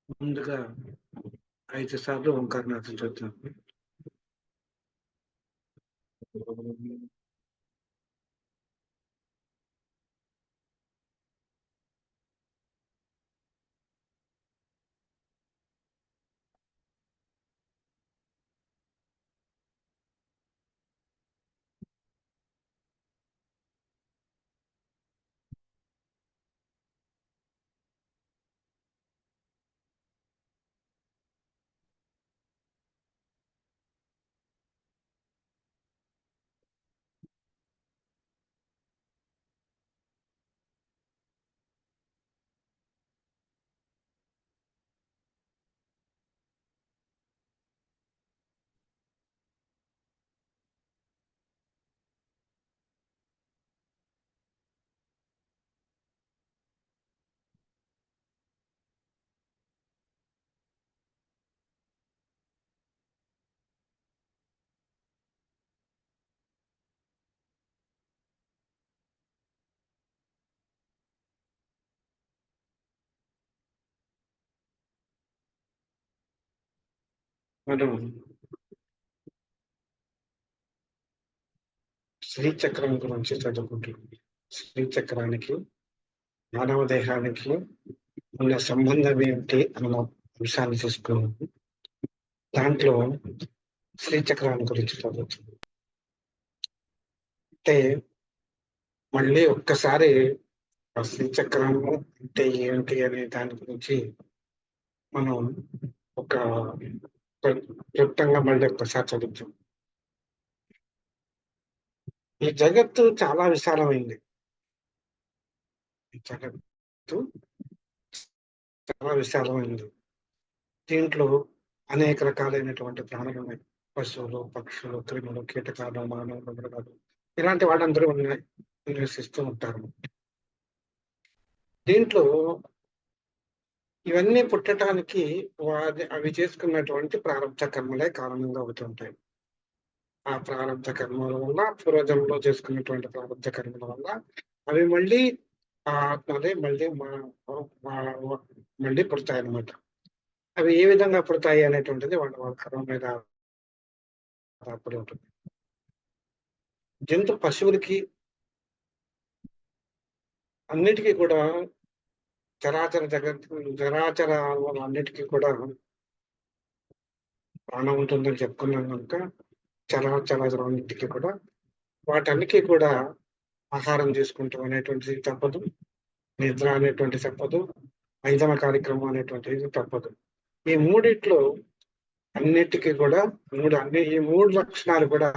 ముందుగా 5 సార్లు ఓంకారనాథం చెప్తాను. మనం శ్రీచక్రం గురించి చదువుకుంటున్నాం. శ్రీచక్రానికి మానవ దేహానికి ఉన్న సంబంధం ఏమిటి అన్న అంశాన్ని చూసుకున్నాం. దాంట్లో శ్రీచక్రాన్ని గురించి చదువుతున్నాం. అంటే మళ్ళీ ఒక్కసారి ఆ శ్రీచక్రము అంటే ఏమిటి అనే దాని గురించి మనం ఒక క్లుప్తంగా మళ్ళీ ఒక్కసారి చదువుతాం. ఈ జగత్తు చాలా విశాలమైంది. ఈ జగత్తు చాలా విశాలమైంది. దీంట్లో అనేక రకాలైనటువంటి ప్రాణులు ఉన్నాయి. పశువులు, పక్షులు, క్రిములు, కీటకాలు, మానవులు, మృగాలు ఇలాంటి వాళ్ళందరూ నివసిస్తూ ఉంటారు. దీంట్లో ఇవన్నీ పుట్టడానికి అవి చేసుకున్నటువంటి ప్రారంభ కర్మలే కారణంగా అవుతుంటాయి. ఆ ప్రారంభ కర్మల వల్ల పూర్వజంలో చేసుకున్నటువంటి ప్రారంభ కర్మల వల్ల అవి మళ్ళీ ఆ ఆత్మలే మళ్ళీ పుడతాయి అన్నమాట. అవి ఏ విధంగా పుడతాయి అనేటువంటిది వాళ్ళ కర్మ మీద ఆధారపడి ఉంటుంది. పశువులకి అన్నిటికీ కూడా చరాచర అన్నిటికీ కూడా ప్రాణం ఉంటుందని చెప్పుకున్నాం కనుక చరాచరాన్నిటికీ కూడా వాటన్నిటికీ కూడా ఆహారం తీసుకుంటాం అనేటువంటిది తప్పదు, నిద్ర అనేటువంటి తప్పదు, ఐదవ కార్యక్రమం అనేటువంటిది తప్పదు. ఈ మూడిట్లో అన్నిటికీ కూడా ఈ మూడు లక్షణాలు కూడా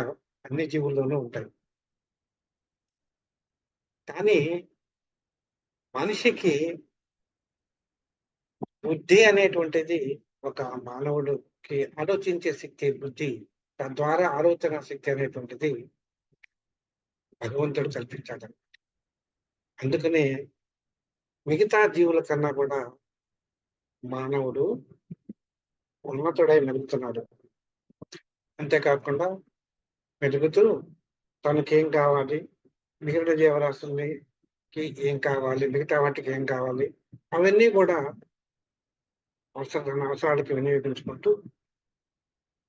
అన్ని జీవుల్లోనూ ఉంటాయి. కానీ మనిషికి బుద్ధి అనేటువంటిది ఒక మానవుడికి ఆలోచించే శక్తి బుద్ధి, తద్వారా ఆలోచన శక్తి అనేటువంటిది భగవంతుడు కల్పించాడు. అందుకనే మిగతా జీవుల కన్నా కూడా మానవుడు ఉన్నతుడై మెలుగుతున్నాడు. అంతేకాకుండా మెలుగుతూ తనకేం కావాలి, మిగిలిన జీవరాశులకి ఏం కావాలి, మిగతా వాటికి ఏం కావాలి, అవన్నీ కూడా అవసరాలకి వినియోగించుకుంటూ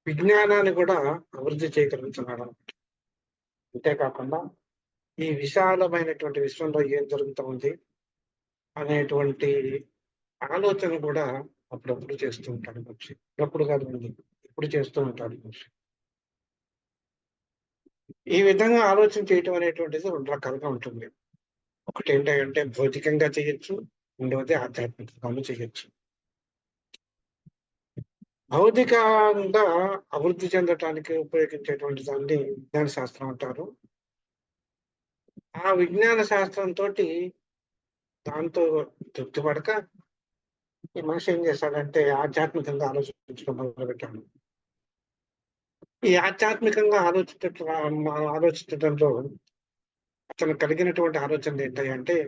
విజ్ఞానాన్ని కూడా అభివృద్ధి చేయగలుగుతున్నాడు. అంతేకాకుండా ఈ విశాలమైనటువంటి విశ్వంలో ఏం జరుగుతుంది అనేటువంటి ఆలోచన కూడా అప్పుడప్పుడు చేస్తూ ఉంటాడు మనిషి. అప్పుడు కాదు ఇప్పుడు చేస్తూ ఉంటాడు మనిషి. ఈ విధంగా ఆలోచన చేయటం అనేటువంటిది రెండు రకాలుగా ఉంటుంది. ఒకటి ఏంటంటే భౌతికంగా చేయొచ్చు, రెండవది ఆధ్యాత్మికంగాను చేయొచ్చు. భౌతికంగా అభివృద్ధి చెందటానికి ఉపయోగించేటువంటి దాన్ని విజ్ఞాన శాస్త్రం అంటారు. ఆ విజ్ఞాన శాస్త్రంతో దాంతో తృప్తి పడక ఈ మనిషి ఏం చేశాడంటే ఆధ్యాత్మికంగా ఆలోచించడం మొదలుపెట్టాడు. ఈ ఆధ్యాత్మికంగా ఆలోచించడంలో అతను కలిగినటువంటి ఆలోచనలు ఏంటంటే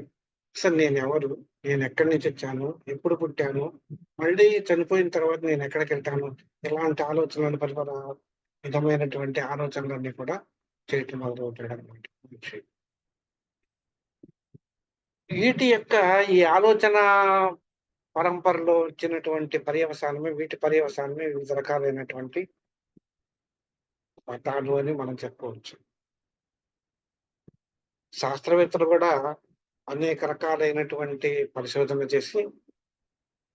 అసలు నేను ఎవరు, నేను ఎక్కడి నుంచి వచ్చాను, ఎప్పుడు పుట్టాను, మళ్ళీ చనిపోయిన తర్వాత నేను ఎక్కడికి వెళ్తాను, ఇలాంటి ఆలోచనలు విధమైనటువంటి ఆలోచనలన్నీ కూడా చేయటం మొదలుపెట్టాడు అనమాట మనిషి. వీటి యొక్క ఈ ఆలోచన పరంపరలో వచ్చినటువంటి పర్యవసానమే, వీటి పర్యవసానమే వివిధ రకాలైనటువంటి మతాలు అని మనం చెప్పుకోవచ్చు. శాస్త్రవేత్తలు కూడా అనేక రకాలైనటువంటి పరిశోధనలు చేసి,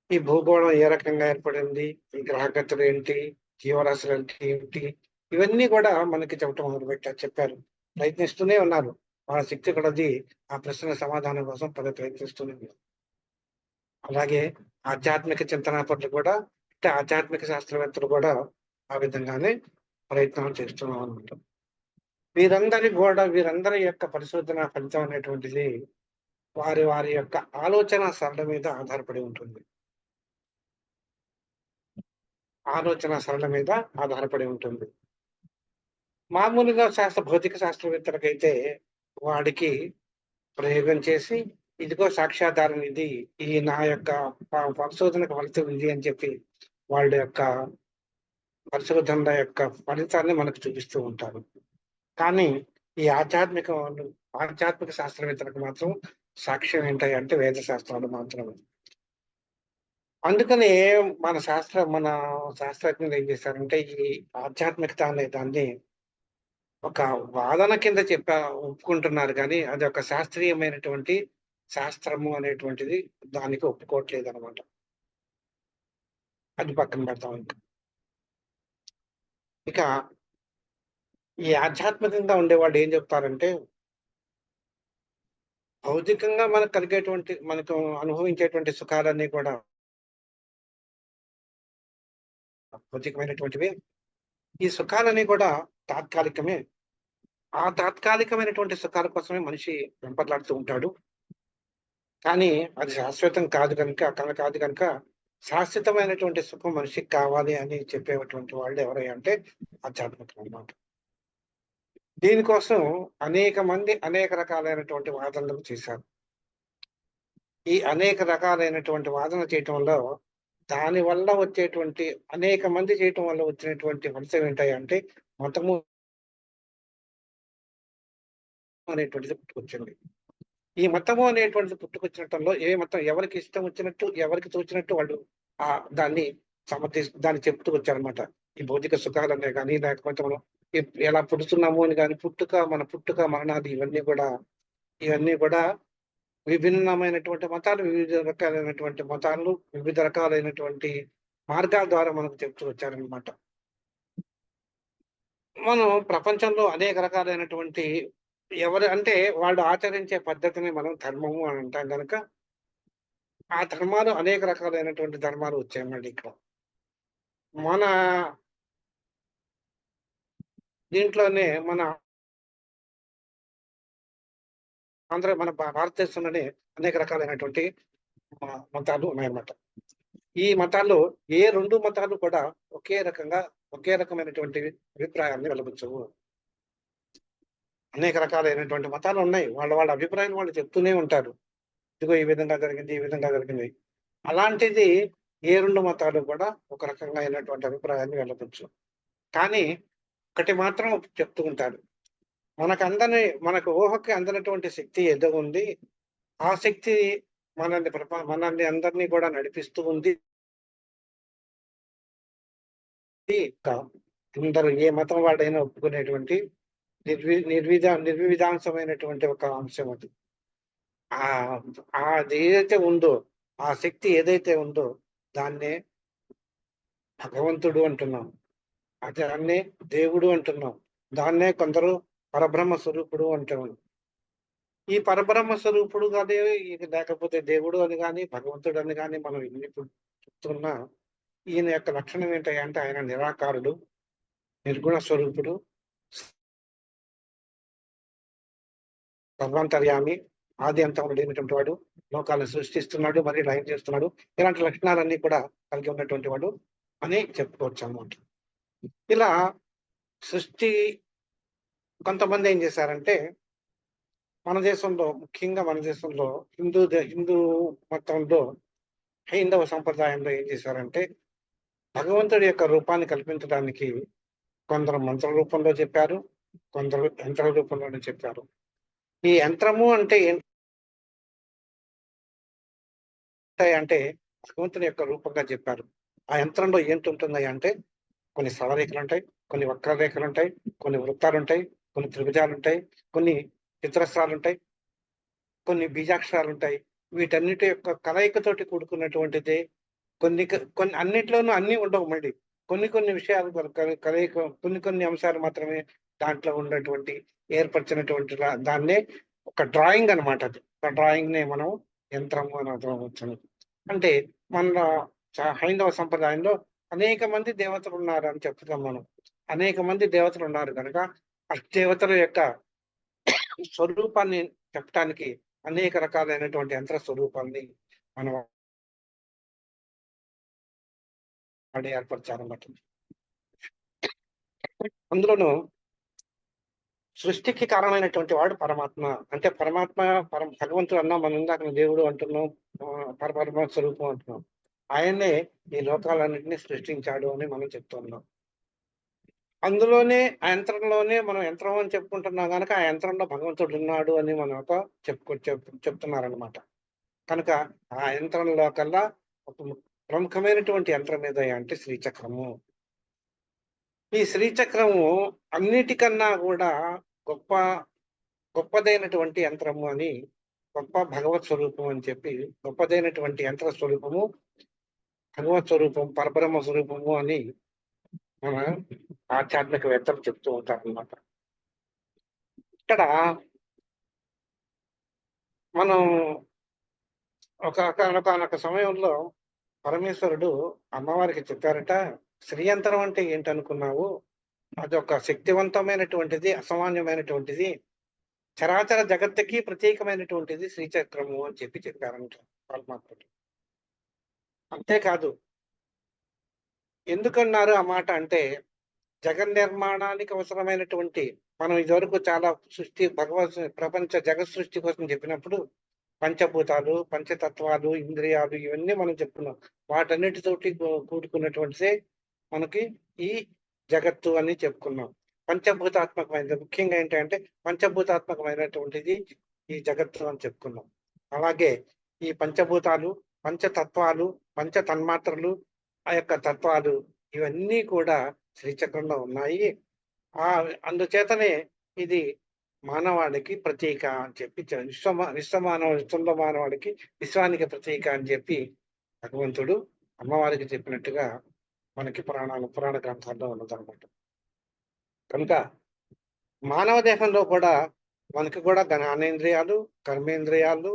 ఈ భూగోళం ఏ రకంగా ఏర్పడింది, ఈ గ్రహగతులు ఏంటి, జీవరాశులు అంటే ఏమిటి, ఇవన్నీ కూడా మనకి చెప్పటం మొదలుపెట్టారు, చెప్పారు. ప్రయత్నిస్తూనే ఉన్నారు. వాళ్ళ శక్తి కొలది ఆ ప్రశ్నల సమాధానం కోసం ప్రయత్నిస్తూనే ఉన్నారు. అలాగే ఆధ్యాత్మిక చింతనాపరులు కూడా, అంటే ఆధ్యాత్మిక శాస్త్రవేత్తలు కూడా ఆ విధంగానే ప్రయత్నాలు చేస్తున్నాం అన్నమాట. వీరందరి యొక్క పరిశోధన ఫలితం అనేటువంటిది వారి యొక్క ఆలోచన సరళి మీద ఆధారపడి ఉంటుంది. ఆలోచన సరళి మీద ఆధారపడి ఉంటుంది. మామూలుగా భౌతిక శాస్త్రవేత్తలకైతే వాడికి ప్రయోగం చేసి, ఇదిగో సాక్ష్యాధారం ఇది, ఈ నా యొక్క పరిశోధనకు ఫలితం ఇది అని చెప్పి వాళ్ళ యొక్క పరిశోధనల యొక్క ఫలితాన్ని మనకు చూపిస్తూ ఉంటారు. కానీ ఈ ఆధ్యాత్మిక శాస్త్రవేత్తలకు మాత్రం సాక్ష్యం ఏంటి అంటే వేద శాస్త్రాలు మాత్రమే. అందుకనే మన శాస్త్రజ్ఞులు ఏం చేశారంటే, ఈ ఆధ్యాత్మికత అనే దాన్ని ఒక వాదన కింద ఒప్పుకుంటున్నారు కానీ, అది ఒక శాస్త్రీయమైనటువంటి శాస్త్రము అనేటువంటిది దానికి ఒప్పుకోవట్లేదనమాట. అది పక్కన పెడతాం ఇంకా. ఇక ఈ ఆధ్యాత్మికంగా ఉండేవాళ్ళు ఏం చెప్తారంటే, భౌతికంగా మనకు అనుభవించేటువంటి సుఖాలన్నీ కూడా భౌతికమైనటువంటివే. ఈ సుఖాలన్నీ కూడా తాత్కాలికమే. ఆ తాత్కాలికమైనటువంటి సుఖాల కోసమే మనిషి వెంపర్లాడుతూ ఉంటాడు. కానీ అది శాశ్వతం కాదు కనుక శాశ్వతమైనటువంటి సుఖం మనిషికి కావాలి అని చెప్పేటువంటి వాళ్ళు ఎవరై అంటే ఆధ్యాత్మికం అన్నమాట. దీనికోసం అనేక మంది అనేక రకాలైనటువంటి వాదనలు చేశారు. ఈ అనేక రకాలైనటువంటి వాదన చేయటంలో దాని వల్ల వచ్చేటువంటి అనేక మంది చేయటం వల్ల వచ్చినటువంటి ఫలితం ఏంటంటే మతము అనేటువంటిది పుట్టుకొచ్చింది. ఈ మతము అనేటువంటిది పుట్టుకొచ్చినటంలో ఏ మతం ఎవరికి ఇష్టం వచ్చినట్టు, ఎవరికి తోచినట్టు వాళ్ళు దాన్ని దాన్ని చెప్తూ వచ్చారనమాట. ఈ భౌతిక సుఖాలనే కానీ, లేకపోతే మనం ఎలా పుడుతున్నాము అని కానీ, మన పుట్టుక మరణాలు ఇవన్నీ కూడా విభిన్నమైనటువంటి మతాలు, వివిధ రకాలైనటువంటి మార్గాల ద్వారా మనకు చెప్తూ వచ్చారనమాట. మనం ప్రపంచంలో అనేక రకాలైనటువంటి వాళ్ళు ఆచరించే పద్ధతిని మనం ధర్మము అని అంటాం కనుక, ఆ ధర్మాలు అనేక రకాలైనటువంటి ధర్మాలు వచ్చాయండి ఇక్కడ. మన దీంట్లోనే మన భారతదేశంలోనే అనేక రకాలైనటువంటి మతాలు ఉన్నాయన్నమాట. ఈ మతాల్లో ఏ 2 మతాలు కూడా ఒకే రకమైనటువంటి అభిప్రాయాన్ని వెలబుచ్చవు. అనేక రకాలైనటువంటి మతాలు ఉన్నాయి. వాళ్ళ అభిప్రాయాలు వాళ్ళు చెప్తూనే ఉంటారు. ఇదిగో ఈ విధంగా జరిగింది, ఈ విధంగా జరిగింది. అలాంటిది ఏ 2 మతాలు కూడా ఒక రకంగా అయినటువంటి అభిప్రాయాన్ని వెళ్ళవచ్చు. కానీ ఒకటి మాత్రం చెప్తూ ఉంటారు. మనకు ఊహకి అందనటువంటి శక్తి ఏదో ఉంది. ఆ శక్తి మనల్ని అందరినీ కూడా నడిపిస్తూ ఉంది. అందరూ ఏ మతం వాడైనా ఒప్పుకునేటువంటి నిర్విధాంసమైనటువంటి ఒక అంశం అది. అది ఏదైతే ఉందో, ఆ శక్తి ఏదైతే ఉందో దాన్నే భగవంతుడు అంటున్నాం. దాన్నే దేవుడు అంటున్నాం. దాన్నే కొందరు పరబ్రహ్మ స్వరూపుడు అంటున్నాం. ఈ పరబ్రహ్మ స్వరూపుడు కానీ, లేకపోతే దేవుడు అని కానీ, భగవంతుడు అని కానీ మనం ఇప్పుడు చెప్తున్నా, ఈయన యొక్క లక్షణం ఏంటంటే ఆయన నిరాకారుడు, నిర్గుణ స్వరూపుడు, సర్వాంతర్యామి, ఆది అంతములు లేనటువంటి వాడు, లోకాలను సృష్టిస్తున్నాడు, మరి లయం చేస్తున్నాడు. ఇలాంటి లక్షణాలన్నీ కూడా కలిగి ఉన్నటువంటి వాడు అని చెప్పుకోవచ్చు అన్నమాట. ఇలా సృష్టి కొంతమంది ఏం చేశారంటే, ముఖ్యంగా మన దేశంలో హిందూ మతంలో, హైందవ సంప్రదాయంలో ఏం చేశారంటే, భగవంతుడి యొక్క రూపాన్ని కల్పించడానికి కొందరు మంత్ర రూపంలో చెప్పారు, కొందరు యంత్ర రూపంలోనే చెప్పారు. ఈ యంత్రము అంటే ఏంటంటే భగవంతుని యొక్క రూపంగా చెప్పారు. ఆ యంత్రంలో ఏంటుంటున్నాయి అంటే కొన్ని సరళరేఖలు ఉంటాయి, కొన్ని వక్రరేఖలు ఉంటాయి, కొన్ని వృత్తాలు ఉంటాయి, కొన్ని త్రిభుజాలు ఉంటాయి, కొన్ని చతురస్రాలు ఉంటాయి, కొన్ని బీజాక్షరాలు ఉంటాయి. వీటన్నిటి యొక్క కలయికతోటి కూడుకున్నటువంటిది. కొన్ని అన్నిట్లోనూ అన్నీ ఉండవు మళ్ళీ. కొన్ని కొన్ని విషయాలు కలయిక కొన్ని కొన్ని అంశాలు మాత్రమే దాంట్లో ఉన్నటువంటి ఏర్పరిచినటువంటి దాన్నే ఒక డ్రాయింగ్ అనమాట అది. ఆ డ్రాయింగ్‌నే మనం యంత్రము అని అనవచ్చును. అంటే మన హైందవ సంప్రదాయంలో అనేక మంది దేవతలున్నారు అని చెప్తున్నాం మనం. అనేక మంది దేవతలున్నారు గనక, ఆ దేవతల యొక్క స్వరూపాన్ని చెప్పటానికి అనేక రకాలైనటువంటి యంత్ర స్వరూపాల్ని మనం ఏర్పరిచారన్నమాట. అందులోనూ సృష్టికి కారణమైనటువంటి వాడు పరమాత్మ. అంటే పరమాత్మ భగవంతుడు అన్నాం మనం, ఇందాక దేవుడు అంటున్నాం, పరబ్రహ్మ స్వరూపం అంటున్నాం. ఆయన్నే ఈ లోకాలన్నింటినీ సృష్టించాడు అని మనం చెప్తున్నాం. అందులోనే ఆ యంత్రంలోనే మనం యంత్రం అని చెప్పుకుంటున్నాం గనక, ఆ యంత్రంలో భగవంతుడు ఉన్నాడు అని మనం చెప్తున్నారనమాట. కనుక ఆ యంత్రంలో కల్లా ఒక ప్రముఖమైనటువంటి యంత్రం ఏదయ్యా అంటే శ్రీచక్రము. ఈ శ్రీచక్రము అన్నిటికన్నా కూడా గొప్ప గొప్పదైనటువంటి యంత్రము అని, గొప్ప భగవత్ స్వరూపం అని చెప్పి, గొప్పదైనటువంటి యంత్ర స్వరూపము, భగవత్ స్వరూపం, పరబ్రహ్మ స్వరూపము అని మన ఆధ్యాత్మికవేత్తలు చెప్తూ ఉంటారన్నమాట. ఇక్కడ మనం ఒకానొక సమయంలో పరమేశ్వరుడు అమ్మవారికి చెప్పారట, శ్రీయంత్రం అంటే ఏంటనుకున్నావు? అదొక శక్తివంతమైనటువంటిది, అసామాన్యమైనటువంటిది, చరాచర జగత్తుకి ప్రత్యేకమైనటువంటిది శ్రీచక్రము అని చెప్పారంట పరమాత్ముడు. అంతేకాదు, ఎందుకన్నారు ఆ మాట అంటే, జగన్నిర్మాణానికి అవసరమైనటువంటి, మనం ఇదివరకు చాలా ప్రపంచ జగత్ సృష్టి కోసం చెప్పినప్పుడు పంచభూతాలు, పంచతత్వాలు, ఇంద్రియాలు ఇవన్నీ మనం చెప్పుకున్నాం. వాటన్నిటితోటి కూడుకున్నటువంటిదే మనకి ఈ జగత్తు అని చెప్పుకున్నాం. పంచభూతాత్మకమైనది ముఖ్యంగా ఏంటంటే పంచభూతాత్మకమైనటువంటిది ఈ జగత్తు అని చెప్పుకున్నాం. అలాగే ఈ పంచభూతాలు, పంచతత్వాలు, పంచ తన్మాత్రలు, ఆ యొక్క తత్వాలు ఇవన్నీ కూడా శ్రీచక్రంలో ఉన్నాయి. అందుచేతనే ఇది మానవాళికి ప్రతీక అని చెప్పి విశ్వంలో మానవాళికి, విశ్వానికి ప్రతీక అని చెప్పి భగవంతుడు అమ్మవారికి చెప్పినట్టుగా మనకి పురాణ గ్రంథాల్లో ఉన్నదన్నమాట. కనుక మానవ దేహంలో కూడా మనకి కూడా జ్ఞానేంద్రియాలు, కర్మేంద్రియాలు,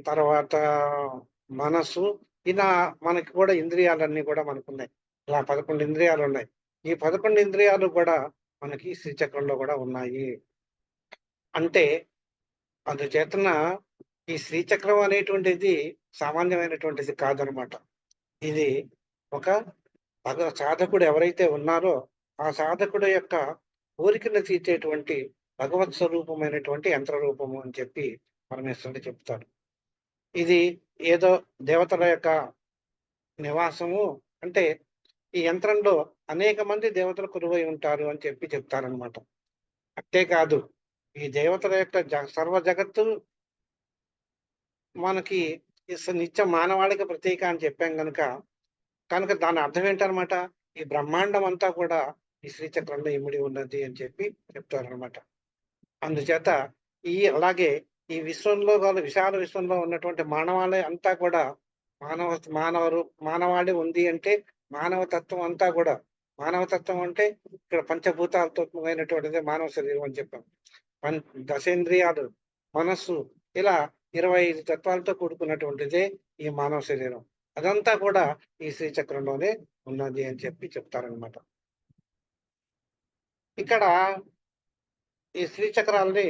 తర్వాత మనస్సు, ఇలా మనకి కూడా ఇంద్రియాలన్నీ కూడా మనకున్నాయి. ఇలా 11 ఇంద్రియాలు ఉన్నాయి. ఈ 11 ఇంద్రియాలు కూడా మనకి శ్రీచక్రంలో కూడా ఉన్నాయి. అంటే అందుచేతన ఈ శ్రీచక్రం అనేటువంటిది సామాన్యమైనటువంటిది కాదనమాట. ఇది ఒక సాధకుడు ఎవరైతే ఉన్నారో ఆ సాధకుడు యొక్క కోరికను తీర్చేటువంటి భగవత్ స్వరూపమైనటువంటి యంత్ర రూపము అని చెప్పి పరమేశ్వరుడు చెప్తాడు. ఇది ఏదో దేవతల యొక్క నివాసము అంటే, ఈ యంత్రంలో అనేక మంది దేవతలు కొలువై ఉంటారు అని చెప్పి చెప్తారనమాట. అంతేకాదు, ఈ దేవతల యొక్క సర్వ జగత్తు మనకి నిత్య మానవాళికి ప్రతీక అని చెప్పాం కనుక దాని అర్థం ఏంటనమాట, ఈ బ్రహ్మాండం అంతా కూడా ఈ శ్రీచక్రంలో ఇమిడి ఉన్నది అని చెప్పి చెప్తారనమాట. అందుచేత అలాగే ఈ విశ్వంలో విశాల విశ్వంలో ఉన్నటువంటి మానవాళి అంతా కూడా మానవాళి ఉంది అంటే మానవ తత్వం అంతా కూడా, మానవతత్వం అంటే ఇక్కడ పంచభూతాలతత్వమైనటువంటిది మానవ శరీరం అని చెప్పాం. దశేంద్రియాలు, మనస్సు, ఇలా 25 తత్వాలతో కూడుకున్నటువంటిదే ఈ మానవ శరీరం. అదంతా కూడా ఈ శ్రీచక్రంలోనే ఉన్నది అని చెప్పి చెప్తారనమాట. ఇక్కడ ఈ శ్రీచక్రాల్ని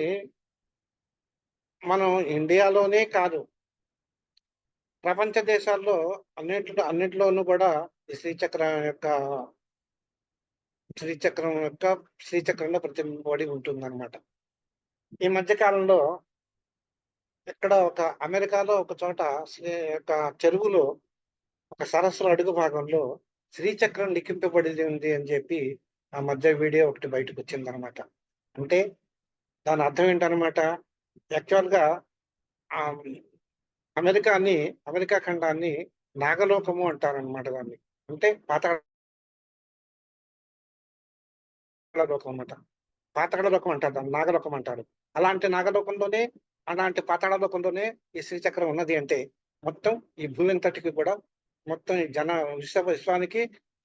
మనం ఇండియాలోనే కాదు, ప్రపంచ దేశాల్లో అన్నింటిలోనూ కూడా ఈ శ్రీచక్రంలో ప్రతిబింబడి ఉంటుందన్నమాట. ఈ మధ్య కాలంలో ఇక్కడ అమెరికాలో ఒక చోట యొక్క చెరువులో ఒక సరస్సులో అడుగు భాగంలో శ్రీచక్రం లిఖింపబడి ఉంది అని చెప్పి ఆ మధ్య వీడియో ఒకటి బయటకు వచ్చిందనమాట. అంటే దాని అర్థం ఏంటనమాట, యాక్చువల్గా అమెరికా ఖండాన్ని నాగలోకము అంటారనమాట దాన్ని. అంటే పాతాళ లోకం అన్నమాట. పాతాళ లోకం అంటారు దాన్ని. నాగలోకం అంటారు. అలాంటి పాతాళ లోకంలోనే ఈ శ్రీచక్రం ఉన్నది అంటే, మొత్తం ఈ భూమి అంతటికి కూడా, మొత్తం ఈ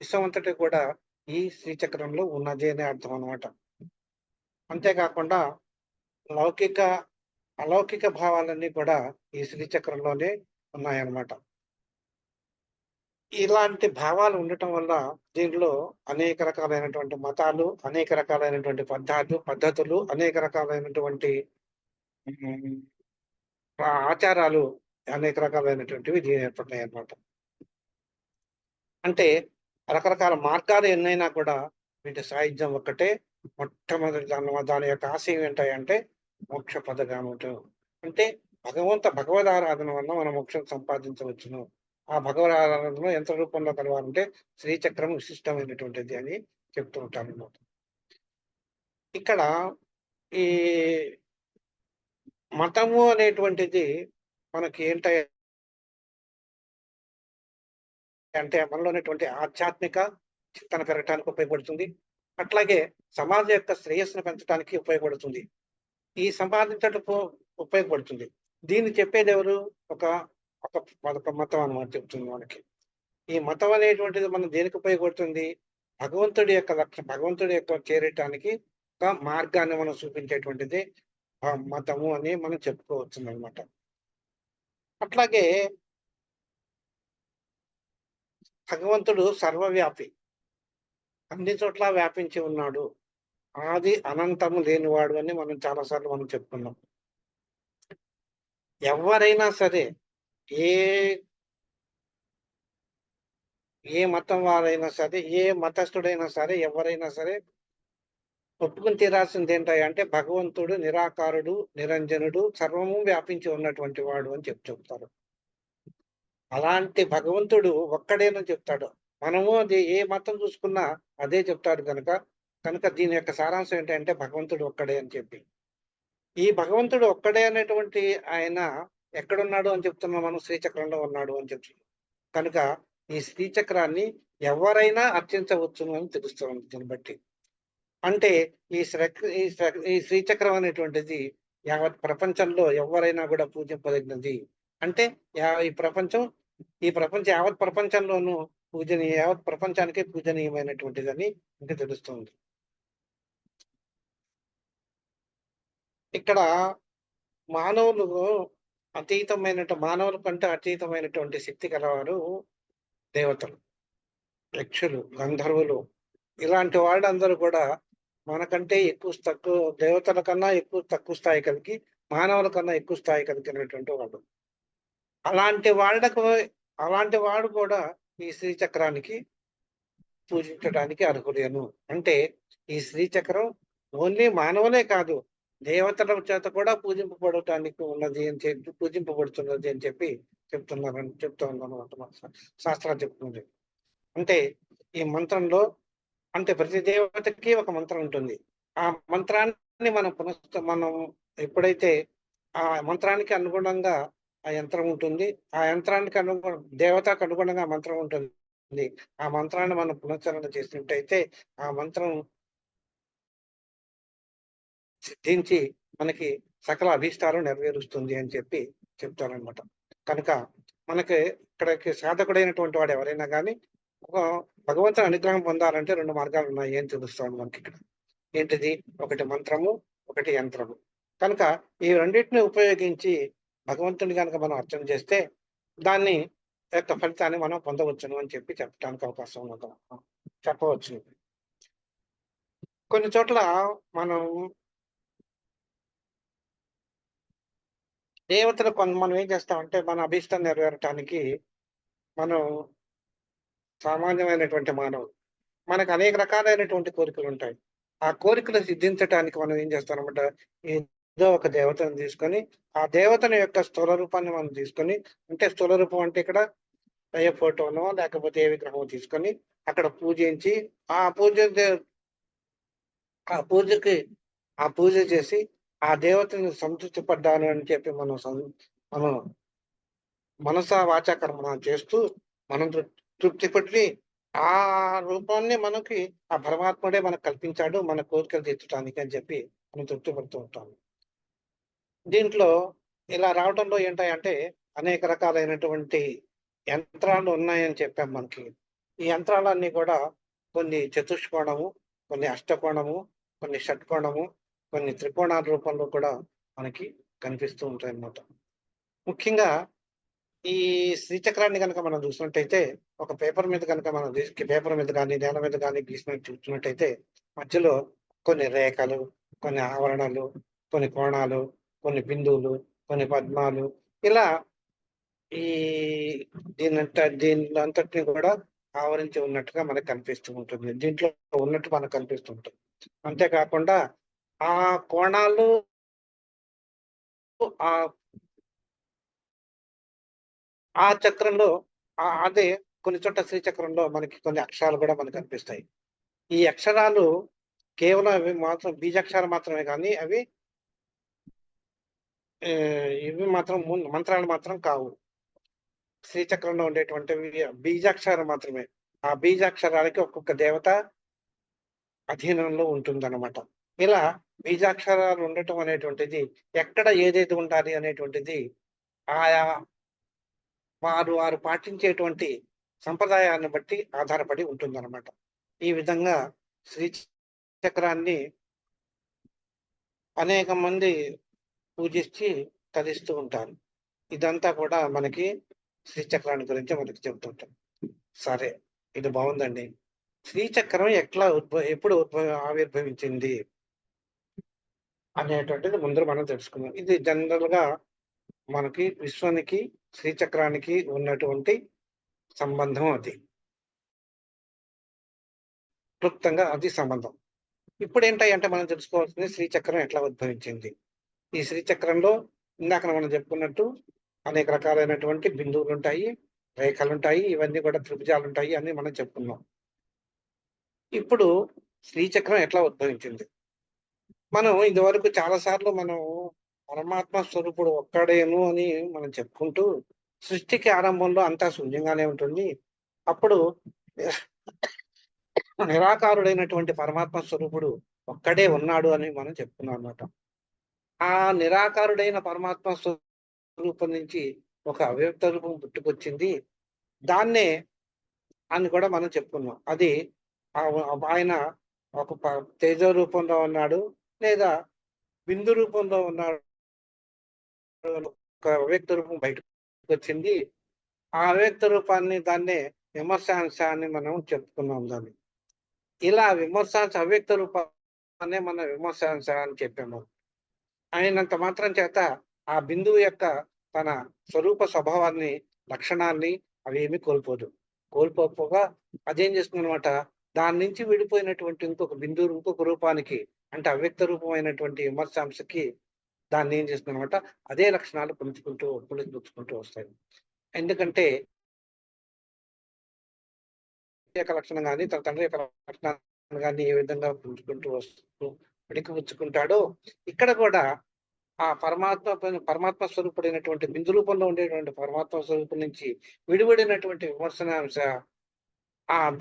విశ్వం అంతటికి కూడా ఈ శ్రీచక్రంలో ఉన్నది అనే అర్థం అనమాట. అంతేకాకుండా లౌకిక, అలౌకిక భావాలన్నీ కూడా ఈ శ్రీచక్రంలోనే ఉన్నాయన్నమాట. ఇలాంటి భావాలు ఉండటం వల్ల దీనిలో అనేక రకాలైనటువంటి మతాలు, అనేక రకాలైనటువంటి పద్ధతులు, అనేక రకాలైనటువంటి హ్మ్. ఆచారాలు, అనేక రకాలైనటువంటివి ఏర్పడినాయన్నమాట. అంటే రకరకాల మార్గాలు ఎన్నైనా కూడా వీటి సాయుధ్యం ఒక్కటే. మొట్టమొదటి దాని యొక్క ఆశయం ఏంటంటే మోక్ష పదగామటం. అంటే భగవదారాధన వల్ల మనం మోక్షం సంపాదించవచ్చును. ఆ భగవదారాధనలో యంత్ర రూపంలో కలవాలంటే శ్రీచక్రం విశిష్టమైనటువంటిది అని చెప్తూ ఉంటారన్నమాట. ఇక్కడ ఈ మతము అనేటువంటిది మనకి అంటే మనలో ఉన్నటువంటి ఆధ్యాత్మిక చింతన పెరగటానికి ఉపయోగపడుతుంది. అట్లాగే సమాజం యొక్క శ్రేయస్సును పెంచడానికి ఉపయోగపడుతుంది. ఈ సంపాదించటకు ఉపయోగపడుతుంది. దీన్ని చెప్పేదెవరు? ఒక ఒక ఒక మతం అన్నమాట చెప్తుంది మనకి. ఈ మతం అనేటువంటిది మనం దేనికి ఉపయోగపడుతుంది? భగవంతుడి యొక్క చేరటానికి ఒక మార్గాన్ని మనం చూపించేటువంటిది మతము అని మనం చెప్పుకోవచ్చునన్నమాట. అట్లాగే భగవంతుడు సర్వవ్యాపి. అన్ని చోట్ల వ్యాపించి ఉన్నాడు. ఆది అనంతము లేనివాడు అని మనం చాలా సార్లు మనం చెప్పుకున్నాం. ఎవరైనా సరే, ఏ ఏ మతం వారైనా సరే, ఏ మతస్థుడైనా సరే, ఎవరైనా సరే ఒప్పుకొని తీరాల్సింది ఏంటంటే భగవంతుడు నిరాకారుడు, నిరంజనుడు, సర్వము వ్యాపించి ఉన్నటువంటి వాడు అని చెప్తారు. అలాంటి భగవంతుడు ఒక్కడేనని చెప్తాడు. మనము అది ఏ మతం చూసుకున్నా అదే చెప్తాడు కనుక దీని యొక్క సారాంశం ఏంటంటే భగవంతుడు ఒక్కడే అని చెప్పి. ఈ భగవంతుడు ఒక్కడే అనేటువంటి ఆయన ఎక్కడున్నాడు అని చెప్తున్నాం మనం? శ్రీచక్రంలో ఉన్నాడు అని చెప్తున్నాం. కనుక ఈ శ్రీచక్రాన్ని ఎవరైనా అర్చించవచ్చును అని తెలుస్తుంది దీన్ని బట్టి. అంటే ఈ శ్రీచక్రం అనేటువంటిది యావత్ ప్రపంచంలో ఎవరైనా కూడా పూజింపదగినది. అంటే ఈ ప్రపంచం యావత్ ప్రపంచంలోనూ యావత్ ప్రపంచానికే పూజనీయమైనటువంటిదని ఇంకా తెలుస్తుంది. ఇక్కడ మానవుల కంటే అతీతమైనటువంటి శక్తి కలవారు దేవతలు, యక్షులు, గంధర్వులు. ఇలాంటి వాళ్ళందరూ కూడా మనకంటే దేవతల కన్నా తక్కువ స్థాయి కలిగి, మానవుల కన్నా ఎక్కువ స్థాయి కలిగినటువంటి వాడు. అలాంటి వాడు కూడా ఈ శ్రీచక్రానికి పూజించడానికి అర్హులేను. అంటే ఈ శ్రీచక్రం ఓన్లీ మానవులే కాదు, దేవతల చేత కూడా పూజింపబడుతున్నది అని చెప్పి చెప్తున్నారు శాస్త్రాలు చెప్తుంది. అంటే ఈ మంత్రంలో, అంటే ప్రతి దేవతకి ఒక మంత్రం ఉంటుంది. ఆ మంత్రాన్ని మనం ఎప్పుడైతే ఆ మంత్రానికి అనుగుణంగా ఆ యంత్రం ఉంటుంది, ఆ యంత్రానికి దేవతకు అనుగుణంగా మంత్రం ఉంటుంది. ఆ మంత్రాన్ని మనం పునశ్చరణ చేసినట్టయితే ఆ మంత్రం సిద్ధించి మనకి సకల అభీష్టాలు నెరవేరుస్తుంది అని చెప్పి చెప్తారనమాట. కనుక మనకి ఇక్కడికి సాధకుడైనటువంటి వాడు ఎవరైనా కానీ ఒక భగవంతుని అనుగ్రహం పొందాలంటే 2 మార్గాలు ఉన్నాయి అని తెలుస్తుంది మనకి ఇక్కడ. ఏంటిది? ఒకటి మంత్రము, ఒకటి యంత్రము. కనుక ఈ రెండింటిని ఉపయోగించి భగవంతుని కనుక మనం అర్చన చేస్తే దాన్ని యొక్క ఫలితాన్ని మనం పొందవచ్చును అని చెప్పి చెప్పడానికి అవకాశం చెప్పవచ్చు. కొన్ని చోట్ల మనం మనం ఏం చేస్తామంటే మన అభీష్టం నెరవేరటానికి మనం సామాన్యమైనటువంటి మానవులు. మనకు అనేక రకాలైనటువంటి కోరికలు ఉంటాయి. ఆ కోరికలు సిద్ధించటానికి మనం ఏం చేస్తామన్నమాట, ఏదో ఒక దేవతను తీసుకొని, ఆ దేవతని యొక్క స్థూల రూపాన్ని మనం తీసుకొని, అంటే స్థూల రూపం అంటే ఇక్కడ ఏ ఫోటోనో లేకపోతే ఏ విగ్రహం తీసుకొని అక్కడ పూజించి ఆ పూజకి ఆ పూజ చేసి ఆ దేవతని సంతృప్తి పడ్డాను అని చెప్పి మనం మనస వాచ కర్మణ చేస్తూ మనం తృప్తి పట్టి ఆ రూపాన్ని మనకి ఆ పరమాత్ముడే మనకు కల్పించాడు మన కోరికలు తీర్చడానికి అని చెప్పి మనం తృప్తి పడుతూ ఉంటాము. దీంట్లో ఇలా రావటంలో ఏంటంటే అనేక రకాలైనటువంటి యంత్రాలు ఉన్నాయని చెప్పాం మనకి. ఈ యంత్రాలన్నీ కూడా కొన్ని చతుష్కోణము, కొన్ని అష్టకోణము, కొన్ని షట్కోణము, కొన్ని త్రికోణాల రూపంలో కూడా మనకి కనిపిస్తూ ఉంటాయన్నమాట. ముఖ్యంగా ఈ శ్రీచక్రాన్ని గనక మనం చూసినట్టయితే ఒక పేపర్ మీద కనుక మనం పేపర్ మీద గానీ, నేల మీద గానీ గీసినట్టు చూసినట్టయితే మధ్యలో కొన్ని రేఖలు, కొన్ని ఆవరణలు, కొన్ని కోణాలు, కొన్ని బిందువులు, కొన్ని పద్మాలు ఇలా ఈ దీనంతటిని కూడా ఆవరించి ఉన్నట్టుగా మనకు కనిపిస్తూ ఉంటుంది. దీంట్లో ఉన్నట్టు మనకు కనిపిస్తూ ఉంటుంది. అంతేకాకుండా ఆ కోణాలు ఆ ఆ చక్రంలో అదే కొన్ని చోట్ల శ్రీచక్రంలో మనకి కొన్ని అక్షరాలు కూడా మనకు కనిపిస్తాయి. ఈ అక్షరాలు కేవలం అవి మాత్రం బీజాక్షరాలు మాత్రమే కానీ అవి ఇవి మాత్రం మంత్రాలు మాత్రం కావు. శ్రీచక్రంలో ఉండేటువంటివి బీజాక్షరాలు మాత్రమే. ఆ బీజాక్షరాలకి ఒక్కొక్క దేవత అధీనంలో ఉంటుందన్నమాట. ఇలా బీజాక్షరాలు ఉండటం అనేటువంటిది ఎక్కడ ఏదైతే ఉండాలి అనేటువంటిది ఆయా వారు పాటించేటువంటి సంప్రదాయాన్ని బట్టి ఆధారపడి ఉంటుందన్నమాట. ఈ విధంగా శ్రీ చక్రాన్ని అనేక మంది పూజించి తరిస్తూ ఉంటారు. ఇదంతా కూడా మనకి శ్రీచక్రాన్ని గురించి మనకి చెబుతుంటాం. సరే, ఇది బాగుందండి. శ్రీచక్రం ఎప్పుడు ఆవిర్భవించింది అనేటువంటిది ముందు మనం తెలుసుకుందాం. ఇది జనరల్ గా మనకి విశ్వానికి శ్రీచక్రానికి ఉన్నటువంటి సంబంధం అది. క్లుప్తంగా అది సంబంధం. ఇప్పుడు ఏంటంటే మనం తెలుసుకోవాల్సింది శ్రీచక్రం ఎట్లా ఉద్భవించింది. ఈ శ్రీచక్రంలో ఇందాక మనం చెప్పుకున్నట్టు అనేక రకాలైనటువంటి బిందువులు ఉంటాయి, రేఖలుంటాయి, ఇవన్నీ కూడా త్రిభుజాలు ఉంటాయి అని మనం చెప్పుకున్నాం. ఇప్పుడు శ్రీచక్రం ఎట్లా ఉద్భవించింది? మనం ఇదివరకు చాలా సార్లు మనం పరమాత్మ స్వరూపుడు ఒక్కడేను అని మనం చెప్పుకుంటూ సృష్టికి ఆరంభంలో అంతా శూన్యంగానే ఉంటుంది. అప్పుడు నిరాకారుడైనటువంటి పరమాత్మ స్వరూపుడు ఒక్కడే ఉన్నాడు అని మనం చెప్పుకున్నాం అన్నమాట. ఆ నిరాకారుడైన పరమాత్మ స్వరూపం నుంచి ఒక అవ్యక్త రూపం పుట్టుకొచ్చింది. దాన్నే అని కూడా మనం చెప్పుకున్నాం. అది ఆయన ఒక తేజో రూపంలో ఉన్నాడు, లేదా బిందు రూపంలో ఉన్నాడు. ఒక అవ్యక్త రూపం బయటకు వచ్చింది. ఆ అవ్యక్త రూపాన్ని దాన్నే విమర్శాంశ అని మనం చెప్పుకున్నాం దాన్ని. ఇలా విమర్శాంశ అవ్యక్త రూపాన్నే మనం విమర్శాంశ అని చెప్పాము. అయినంత మాత్రం చేత ఆ బిందువు యొక్క తన స్వరూప స్వభావాన్ని, లక్షణాన్ని అవేమి కోల్పోదు. కోల్పోకపోగా అదేం చేస్తుందన్నమాట, దాని నుంచి విడిపోయినటువంటి ఇంకొక బిందువు ఇంకొక రూపానికి అంటే అవ్యక్త రూపమైనటువంటి విమర్శాంశకి దాన్ని ఏం చేస్తుందన్నమాట, అదే లక్షణాలు పులికిపుచ్చుకుంటూ వస్తాయి. ఎందుకంటే యొక్క లక్షణం కానీ తన తండ్రి యొక్క లక్షణాన్ని కానీ ఏ విధంగా పుంజుకుంటూ వస్తూ పుచ్చుకుంటాడో ఇక్కడ కూడా ఆ పరమాత్మ స్వరూపుడైనటువంటి బిందు రూపంలో ఉండేటువంటి పరమాత్మ స్వరూపం నుంచి విడిపడినటువంటి విమర్శనాంశ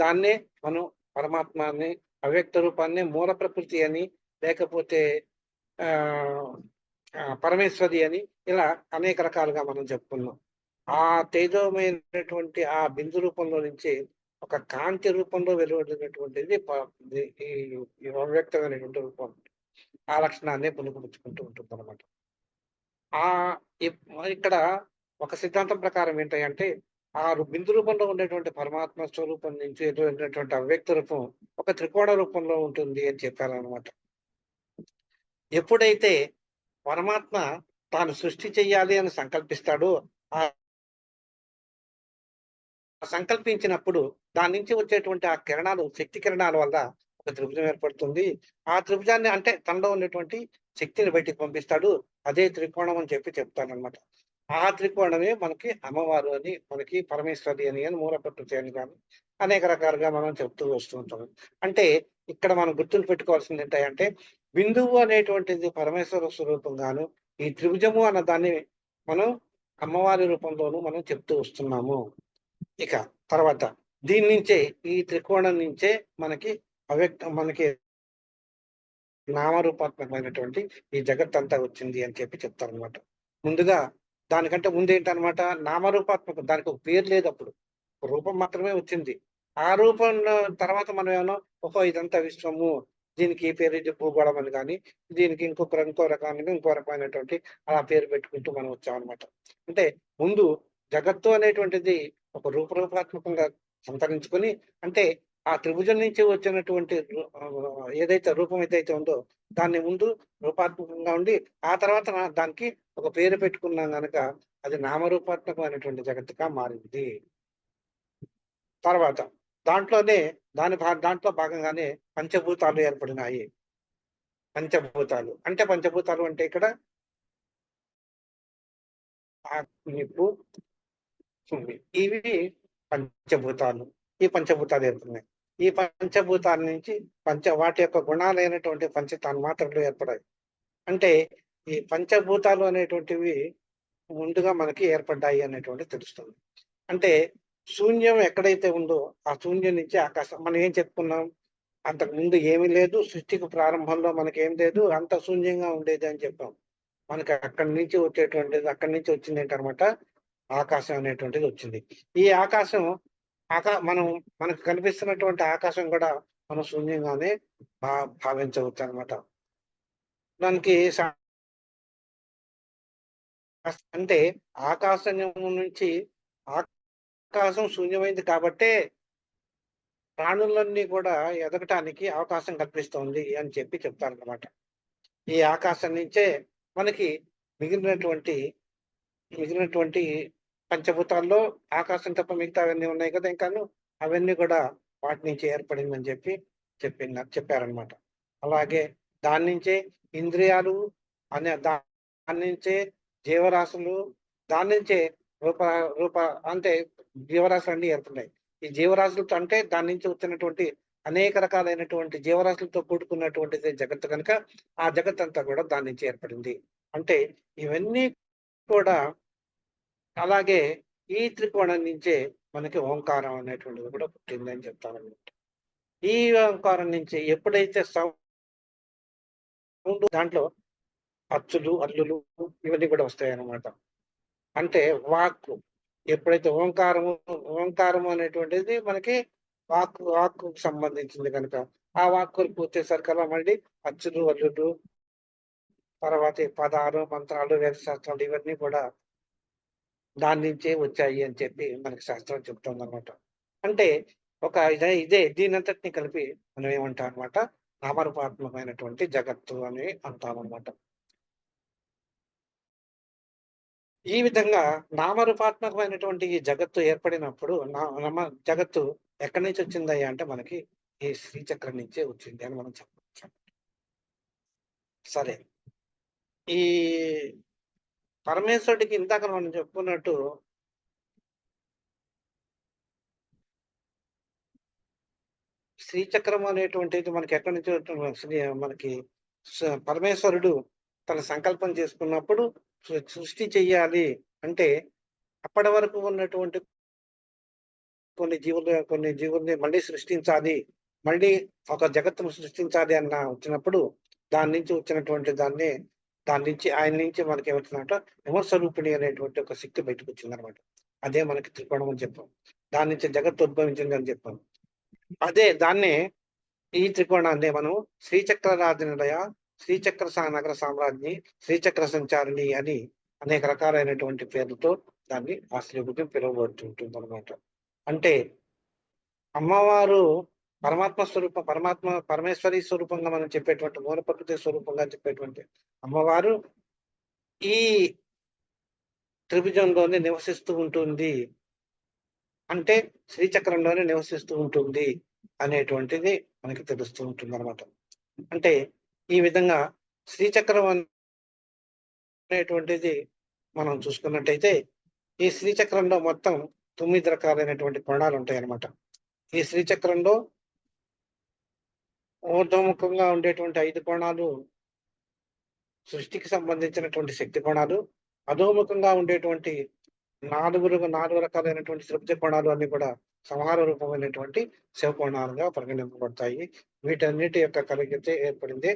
దాన్నే మనం పరమాత్మని అవ్యక్త రూపాన్ని మూల ప్రకృతి అని, లేకపోతే పరమేశ్వరి అని ఇలా అనేక రకాలుగా మనం చెప్పుకున్నాం. ఆ తేజోమైనటువంటి ఆ బిందు రూపంలో నుంచి ఒక కాంతి రూపంలో వెలువడినటువంటిది ఈ అవ్యక్తమైనటువంటి రూపం. ఆ లక్షణాన్ని పుణుకుపుచ్చుకుంటూ ఉంటుంది అనమాట. ఇక్కడ ఒక సిద్ధాంతం ప్రకారం ఏంటంటే ఆ బిందు రూపంలో ఉండేటువంటి పరమాత్మ స్వరూపం నుంచి ఎదురైనటువంటి అవ్యక్త రూపం ఒక త్రికోణ రూపంలో ఉంటుంది అని చెప్పారనమాట. ఎప్పుడైతే పరమాత్మ తాను సృష్టి చెయ్యాలి అని సంకల్పిస్తాడో ఆ సంకల్పించినప్పుడు దాని నుంచి వచ్చేటువంటి ఆ కిరణాలు, శక్తి కిరణాల వల్ల ఒక త్రిభుజం ఏర్పడుతుంది. ఆ త్రిభుజాన్ని అంటే తనలో ఉన్నటువంటి శక్తిని బయటికి పంపిస్తాడు. అదే త్రికోణం అని చెప్తానన్నమాట. ఆ త్రికోణమే మనకి అమ్మవారు అని, మనకి పరమేశ్వరి అని, మూల ప్రకృతి అని కానీ అనేక రకాలుగా మనం చెప్తూ వస్తూ ఉంటాం. అంటే ఇక్కడ మనం గుర్తులు పెట్టుకోవాల్సింది ఏంటంటే బిందువు అనేటువంటిది పరమేశ్వర స్వరూపంగాను, ఈ త్రిభుజము అన్న దాన్ని మనం అమ్మవారి రూపంలోనూ మనం చెప్తూ వస్తున్నాము. ఇక తర్వాత దీని నుంచే ఈ త్రికోణం నుంచే మనకి నామరూపాత్మకమైనటువంటి ఈ జగత్తంతా వచ్చింది అని చెప్తారనమాట. ముందుగా దానికంటే ముందేంటనమాట, నామరూపాత్మకం, దానికి ఒక పేరు లేదు అప్పుడు. రూపం మాత్రమే వచ్చింది. ఆ రూపంలో తర్వాత మనం ఏమన్నా ఓహో! ఇదంతా విశ్వము, దీనికి ఈ పేరు, ఇది భూగోళం అని గాని, దీనికి ఇంకో రకానికి ఇంకో రకమైనటువంటి అలా పేరు పెట్టుకుంటూ మనం వచ్చామనమాట. అంటే ముందు జగత్తు అనేటువంటిది ఒక రూపరూపాత్మకంగా సంతరించుకొని, అంటే ఆ త్రిభుజం నుంచి వచ్చినటువంటి ఏదైతే రూపం ఏదైతే ఉందో దాన్ని ముందు రూపాత్మకంగా ఉండి, ఆ తర్వాత దానికి ఒక పేరు పెట్టుకున్నాం గనక అది నామరూపాత్మకమైనటువంటి జగత్తుగా మారింది. తర్వాత దాంట్లోనే దాంట్లో భాగంగానే పంచభూతాలు ఏర్పడినాయి. పంచభూతాలు అంటే ఇక్కడ నిప్పు, భూమి, ఇవి పంచభూతాలు. ఈ పంచభూతాలు ఏర్పడినాయి. ఈ పంచభూతాల నుంచి వాటి యొక్క గుణాలైనటువంటి పంచ తన్మాత్రలు ఏర్పడాయి. అంటే ఈ పంచభూతాలు అనేటువంటివి ముందుగా మనకి ఏర్పడ్డాయి అనేటువంటిది తెలుస్తుంది. అంటే శూన్యం ఎక్కడైతే ఉందో ఆ శూన్యం నుంచి ఆకాశం. మనం ఏం చెప్పుకున్నాం, అంతకు ముందు ఏమీ లేదు, సృష్టికి ప్రారంభంలో మనకేం లేదు, అంత శూన్యంగా ఉండేది అని చెప్పాం. మనకి అక్కడి నుంచి వచ్చింది ఏంటనమాట, ఆకాశం అనేటువంటిది వచ్చింది. ఈ ఆకాశం మనకు కనిపిస్తున్నటువంటి ఆకాశం కూడా మనం శూన్యంగానే భావించవచ్చు అనమాట. దానికి అంటే ఆకాశం నుంచి ఆకాశం శూన్యమైంది కాబట్టే ప్రాణులన్నీ కూడా ఎదగటానికి అవకాశం కల్పిస్తోంది అని చెప్తారన్నమాట. ఈ ఆకాశం నుంచే మనకి మిగిలినటువంటి మిగిలినటువంటి పంచభూతాల్లో ఆకాశం తప్ప మిగతా అవన్నీ ఉన్నాయి కదా ఇంకాను, అవన్నీ కూడా వాటి నుంచి ఏర్పడిందని చెప్పారనమాట. అలాగే దాని నుంచే ఇంద్రియాలు దాని నుంచే జీవరాశులు, దాని నుంచే రూప రూప అంటే జీవరాశులు అన్ని ఏర్పడినాయి. ఈ జీవరాశులతో అంటే దాని నుంచి వచ్చినటువంటి అనేక రకాలైనటువంటి జీవరాశులతో కూడుకున్నటువంటిది జగత్తు కనుక ఆ జగత్ అంతా కూడా దాని నుంచి ఏర్పడింది. అంటే ఇవన్నీ కూడా అలాగే ఈ త్రికోణం నుంచే మనకి ఓంకారం అనేటువంటిది కూడా పుట్టిందని చెప్తారన్నమాట. ఈ ఓంకారం నుంచి ఎప్పుడైతే సౌండ్ దాంట్లో అచ్చులు, అల్లులు ఇవన్నీ కూడా వస్తాయన్నమాట. అంటే వాక్కు ఎప్పుడైతే ఓంకారం అనేటువంటిది మనకి వాక్కు సంబంధించింది కనుక ఆ వాక్కులకు వచ్చేసరికల్లా మళ్ళీ అచ్చులు, అల్లులు, తర్వాత పదాలు, మంత్రాలు, వేదశాస్త్రాలు ఇవన్నీ కూడా దాని నుంచే వచ్చాయి అని మనకి శాస్త్రం చెప్తుంది అనమాట. అంటే ఇదే దీనంతటిని కలిపి మనం ఏమంటాం అనమాట, నామరూపాత్మకమైనటువంటి జగత్తు అని అంటామన్నమాట. ఈ విధంగా నామరూపాత్మకమైనటువంటి ఈ జగత్తు ఏర్పడినప్పుడు జగత్తు ఎక్కడి నుంచి వచ్చిందయ్యా అంటే మనకి ఈ శ్రీచక్రం నుంచే వచ్చింది అని మనం చెప్పచ్చు. సరే, ఈ పరమేశ్వరుడికి ఇందాక మనం చెప్పుకున్నట్టు శ్రీచక్రం అనేటువంటిది మనకి ఎక్కడి నుంచి మనకి పరమేశ్వరుడు తన సంకల్పం చేసుకున్నప్పుడు సృష్టి చెయ్యాలి అంటే అప్పటి వరకు ఉన్నటువంటి కొన్ని జీవుల్ని మళ్ళీ సృష్టించాలి, మళ్ళీ ఒక జగత్తును సృష్టించాలి అన్న వచ్చినప్పుడు దాని నుంచి వచ్చినటువంటి దాని నుంచి ఆయన నుంచి మనకి ఏమవుతుందంట విమర్శరూపిణి అనేటువంటి ఒక శక్తి బయటకు వచ్చింది అనమాట. అదే మనకి త్రికోణం అని చెప్పాం. దాని నుంచి జగత్తు ఉద్భవించింది అని చెప్పాం. అదే దాన్నే ఈ త్రికోణాన్ని మనం శ్రీచక్ర రాజనిలయ, శ్రీచక్ర నగర సామ్రాజ్ఞి, శ్రీచక్ర సంచారిణి అని అనేక రకాలైనటువంటి పేర్లతో దాన్ని ఆ శ్రీగుడిని పిలువబడుతుంటుంది అనమాట. అంటే అమ్మవారు పరమేశ్వరి స్వరూపంగా మనం చెప్పేటువంటి మూల ప్రకృతి స్వరూపంగా చెప్పేటువంటి అమ్మవారు ఈ త్రిభుజంలోనే నివసిస్తూ ఉంటుంది, అంటే శ్రీచక్రంలోనే నివసిస్తూ ఉంటుంది అనేటువంటిది మనకి తెలుస్తూ ఉంటుంది అనమాట. అంటే ఈ విధంగా శ్రీచక్రం అనేటువంటిది మనం చూసుకున్నట్టయితే ఈ శ్రీచక్రంలో మొత్తం 9 రకాలైనటువంటి కోణాలు ఉంటాయి అన్నమాట. ఈ శ్రీచక్రంలో ఊర్ధ్వముఖంగా ఉండేటువంటి 5 కోణాలు సృష్టికి సంబంధించినటువంటి శక్తి కోణాలు, అధోముఖంగా ఉండేటువంటి నాలుగు రకాలైనటువంటి త్రిభుజ కోణాలు అన్ని కూడా సంహార రూపమైనటువంటి శివకోణాలుగా పరిగణింపబడతాయి. వీటన్నిటి యొక్క కలిగితే ఏర్పడిందే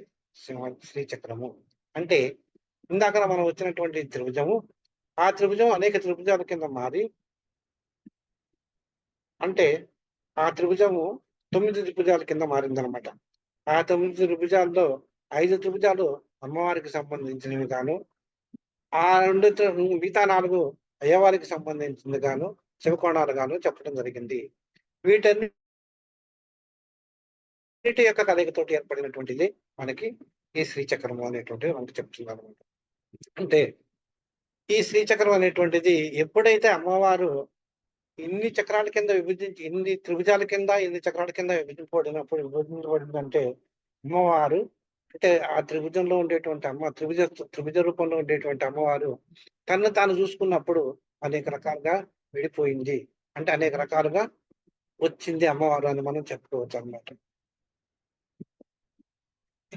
శ్రీచక్రము. అంటే ఇందాక మనం వచ్చినటువంటి త్రిభుజము, ఆ త్రిభుజం అనేక త్రిభుజాల కింద మారి, అంటే ఆ త్రిభుజము 9 త్రిభుజాల కింద మారిందనమాట. ఆ 9 త్రిభుజాల్లో 5 త్రిభుజాలు అమ్మవారికి సంబంధించినవి గాను, ఆ మిగతా 4 అయ్యవారికి సంబంధించింది గాను, శివకోణాలు గాను చెప్పడం జరిగింది. వీటన్నిటి యొక్క కలయికతోటి ఏర్పడినటువంటిది మనకి ఈ శ్రీచక్రము అనేటువంటిది మనకి చెప్తున్నారు. అంటే ఈ శ్రీచక్రం అనేటువంటిది ఎప్పుడైతే అమ్మవారు ఇన్ని చక్రాల కింద విభజించి, ఇన్ని త్రిభుజాల కింద, ఇన్ని చక్రాల కింద విభజించబడిందంటే అమ్మవారు, అంటే ఆ త్రిభుజంలో ఉండేటువంటి త్రిభుజ రూపంలో ఉండేటువంటి అమ్మవారు తను తాను చూసుకున్నప్పుడు అనేక రకాలుగా విడిపోయింది. అంటే అనేక రకాలుగా వచ్చింది అమ్మవారు అని మనం చెప్పుకోవచ్చు అన్నమాట.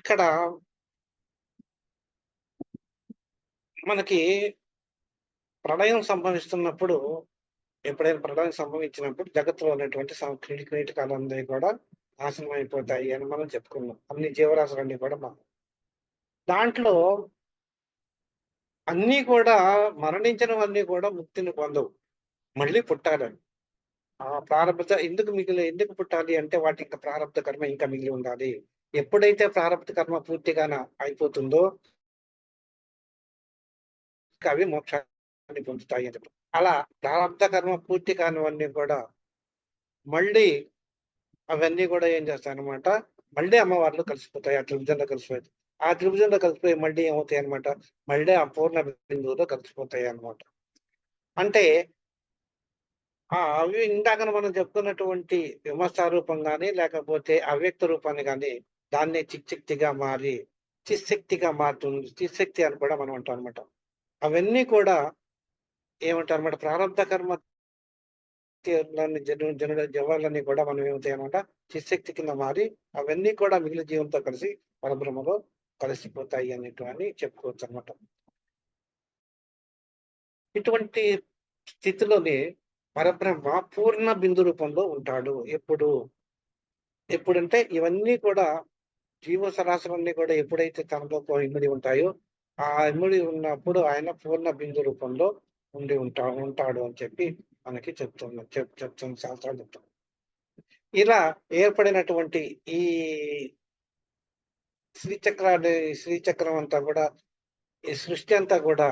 ఇక్కడ మనకి ప్రళయం సంభవిస్తున్నప్పుడు, ఎప్పుడైనా ప్రళయం సంభవించినప్పుడు జగత్తులో ఉన్నటువంటి కీటకాలన్నీ కూడా నాశనం అయిపోతాయి అని మనం చెప్పుకున్నాం. అన్ని జీవరాశులన్నీ కూడా దాంట్లో అన్నీ కూడా మరణించినవన్నీ కూడా ముక్తిని పొందవు. మళ్ళీ పుట్టాలని. ఆ ఎందుకు పుట్టాలి అంటే వాటి ఇంకా ప్రారంభ కర్మ ఇంకా మిగిలి ఉండాలి. ఎప్పుడైతే ప్రారంభ కర్మ పూర్తిగాన అయిపోతుందో అవి మోక్షాన్ని పొందుతాయి అని చెప్పి. అలా ప్రారంభ కర్మ పూర్తి కానివన్నీ కూడా మళ్ళీ అవన్నీ కూడా ఏం చేస్తాయన్నమాట, మళ్ళీ అమ్మవారిలో కలిసిపోతాయి. ఆ త్రిభుజంలో కలిసిపోతాయి. ఆ త్రిభుజంలో కలిసిపోయి మళ్ళీ ఏమవుతాయి అనమాట, మళ్ళీ ఆ పూర్ణ బిందువులో కలిసిపోతాయి అన్నమాట. అంటే అవి ఇందాక మనం చెప్పుకున్నటువంటి విమర్శ రూపం గాని, లేకపోతే అవ్యక్త రూపాన్ని గాని, దాన్నే చిచ్చక్తిగా మారి చిశక్తిగా మారుతుంది. చిశక్తి అని కూడా మనం అంటాం అనమాట. అవన్నీ కూడా ఏమంటారన్నమాట, ప్రారంభ కర్మ జవాలన్నీ కూడా మనం ఏమవుతాయన్నమాట, చిశక్తి కింద మారి అవన్నీ కూడా మిగిలిన జీవంతో కలిసి పరబ్రహ్మలో కలిసిపోతాయి అని చెప్పుకోవచ్చు అనమాట. ఇటువంటి స్థితిలోనే పరబ్రహ్మ పూర్ణ బిందు రూపంలో ఉంటాడు. ఎప్పుడంటే ఇవన్నీ కూడా జీవ సరాశులన్నీ కూడా ఎప్పుడైతే తనలో ఇమిడి ఉంటాయో, ఆ ఇమిడి ఉన్నప్పుడు ఆయన పూర్ణ బిందు రూపంలో ఉంటాడు అని చెప్పి మనకి చెప్తున్న శాస్త్రాలు చెప్తాం. ఇలా ఏర్పడినటువంటి ఈ శ్రీచక్రం అంతా కూడా, ఈ సృష్టి అంతా కూడా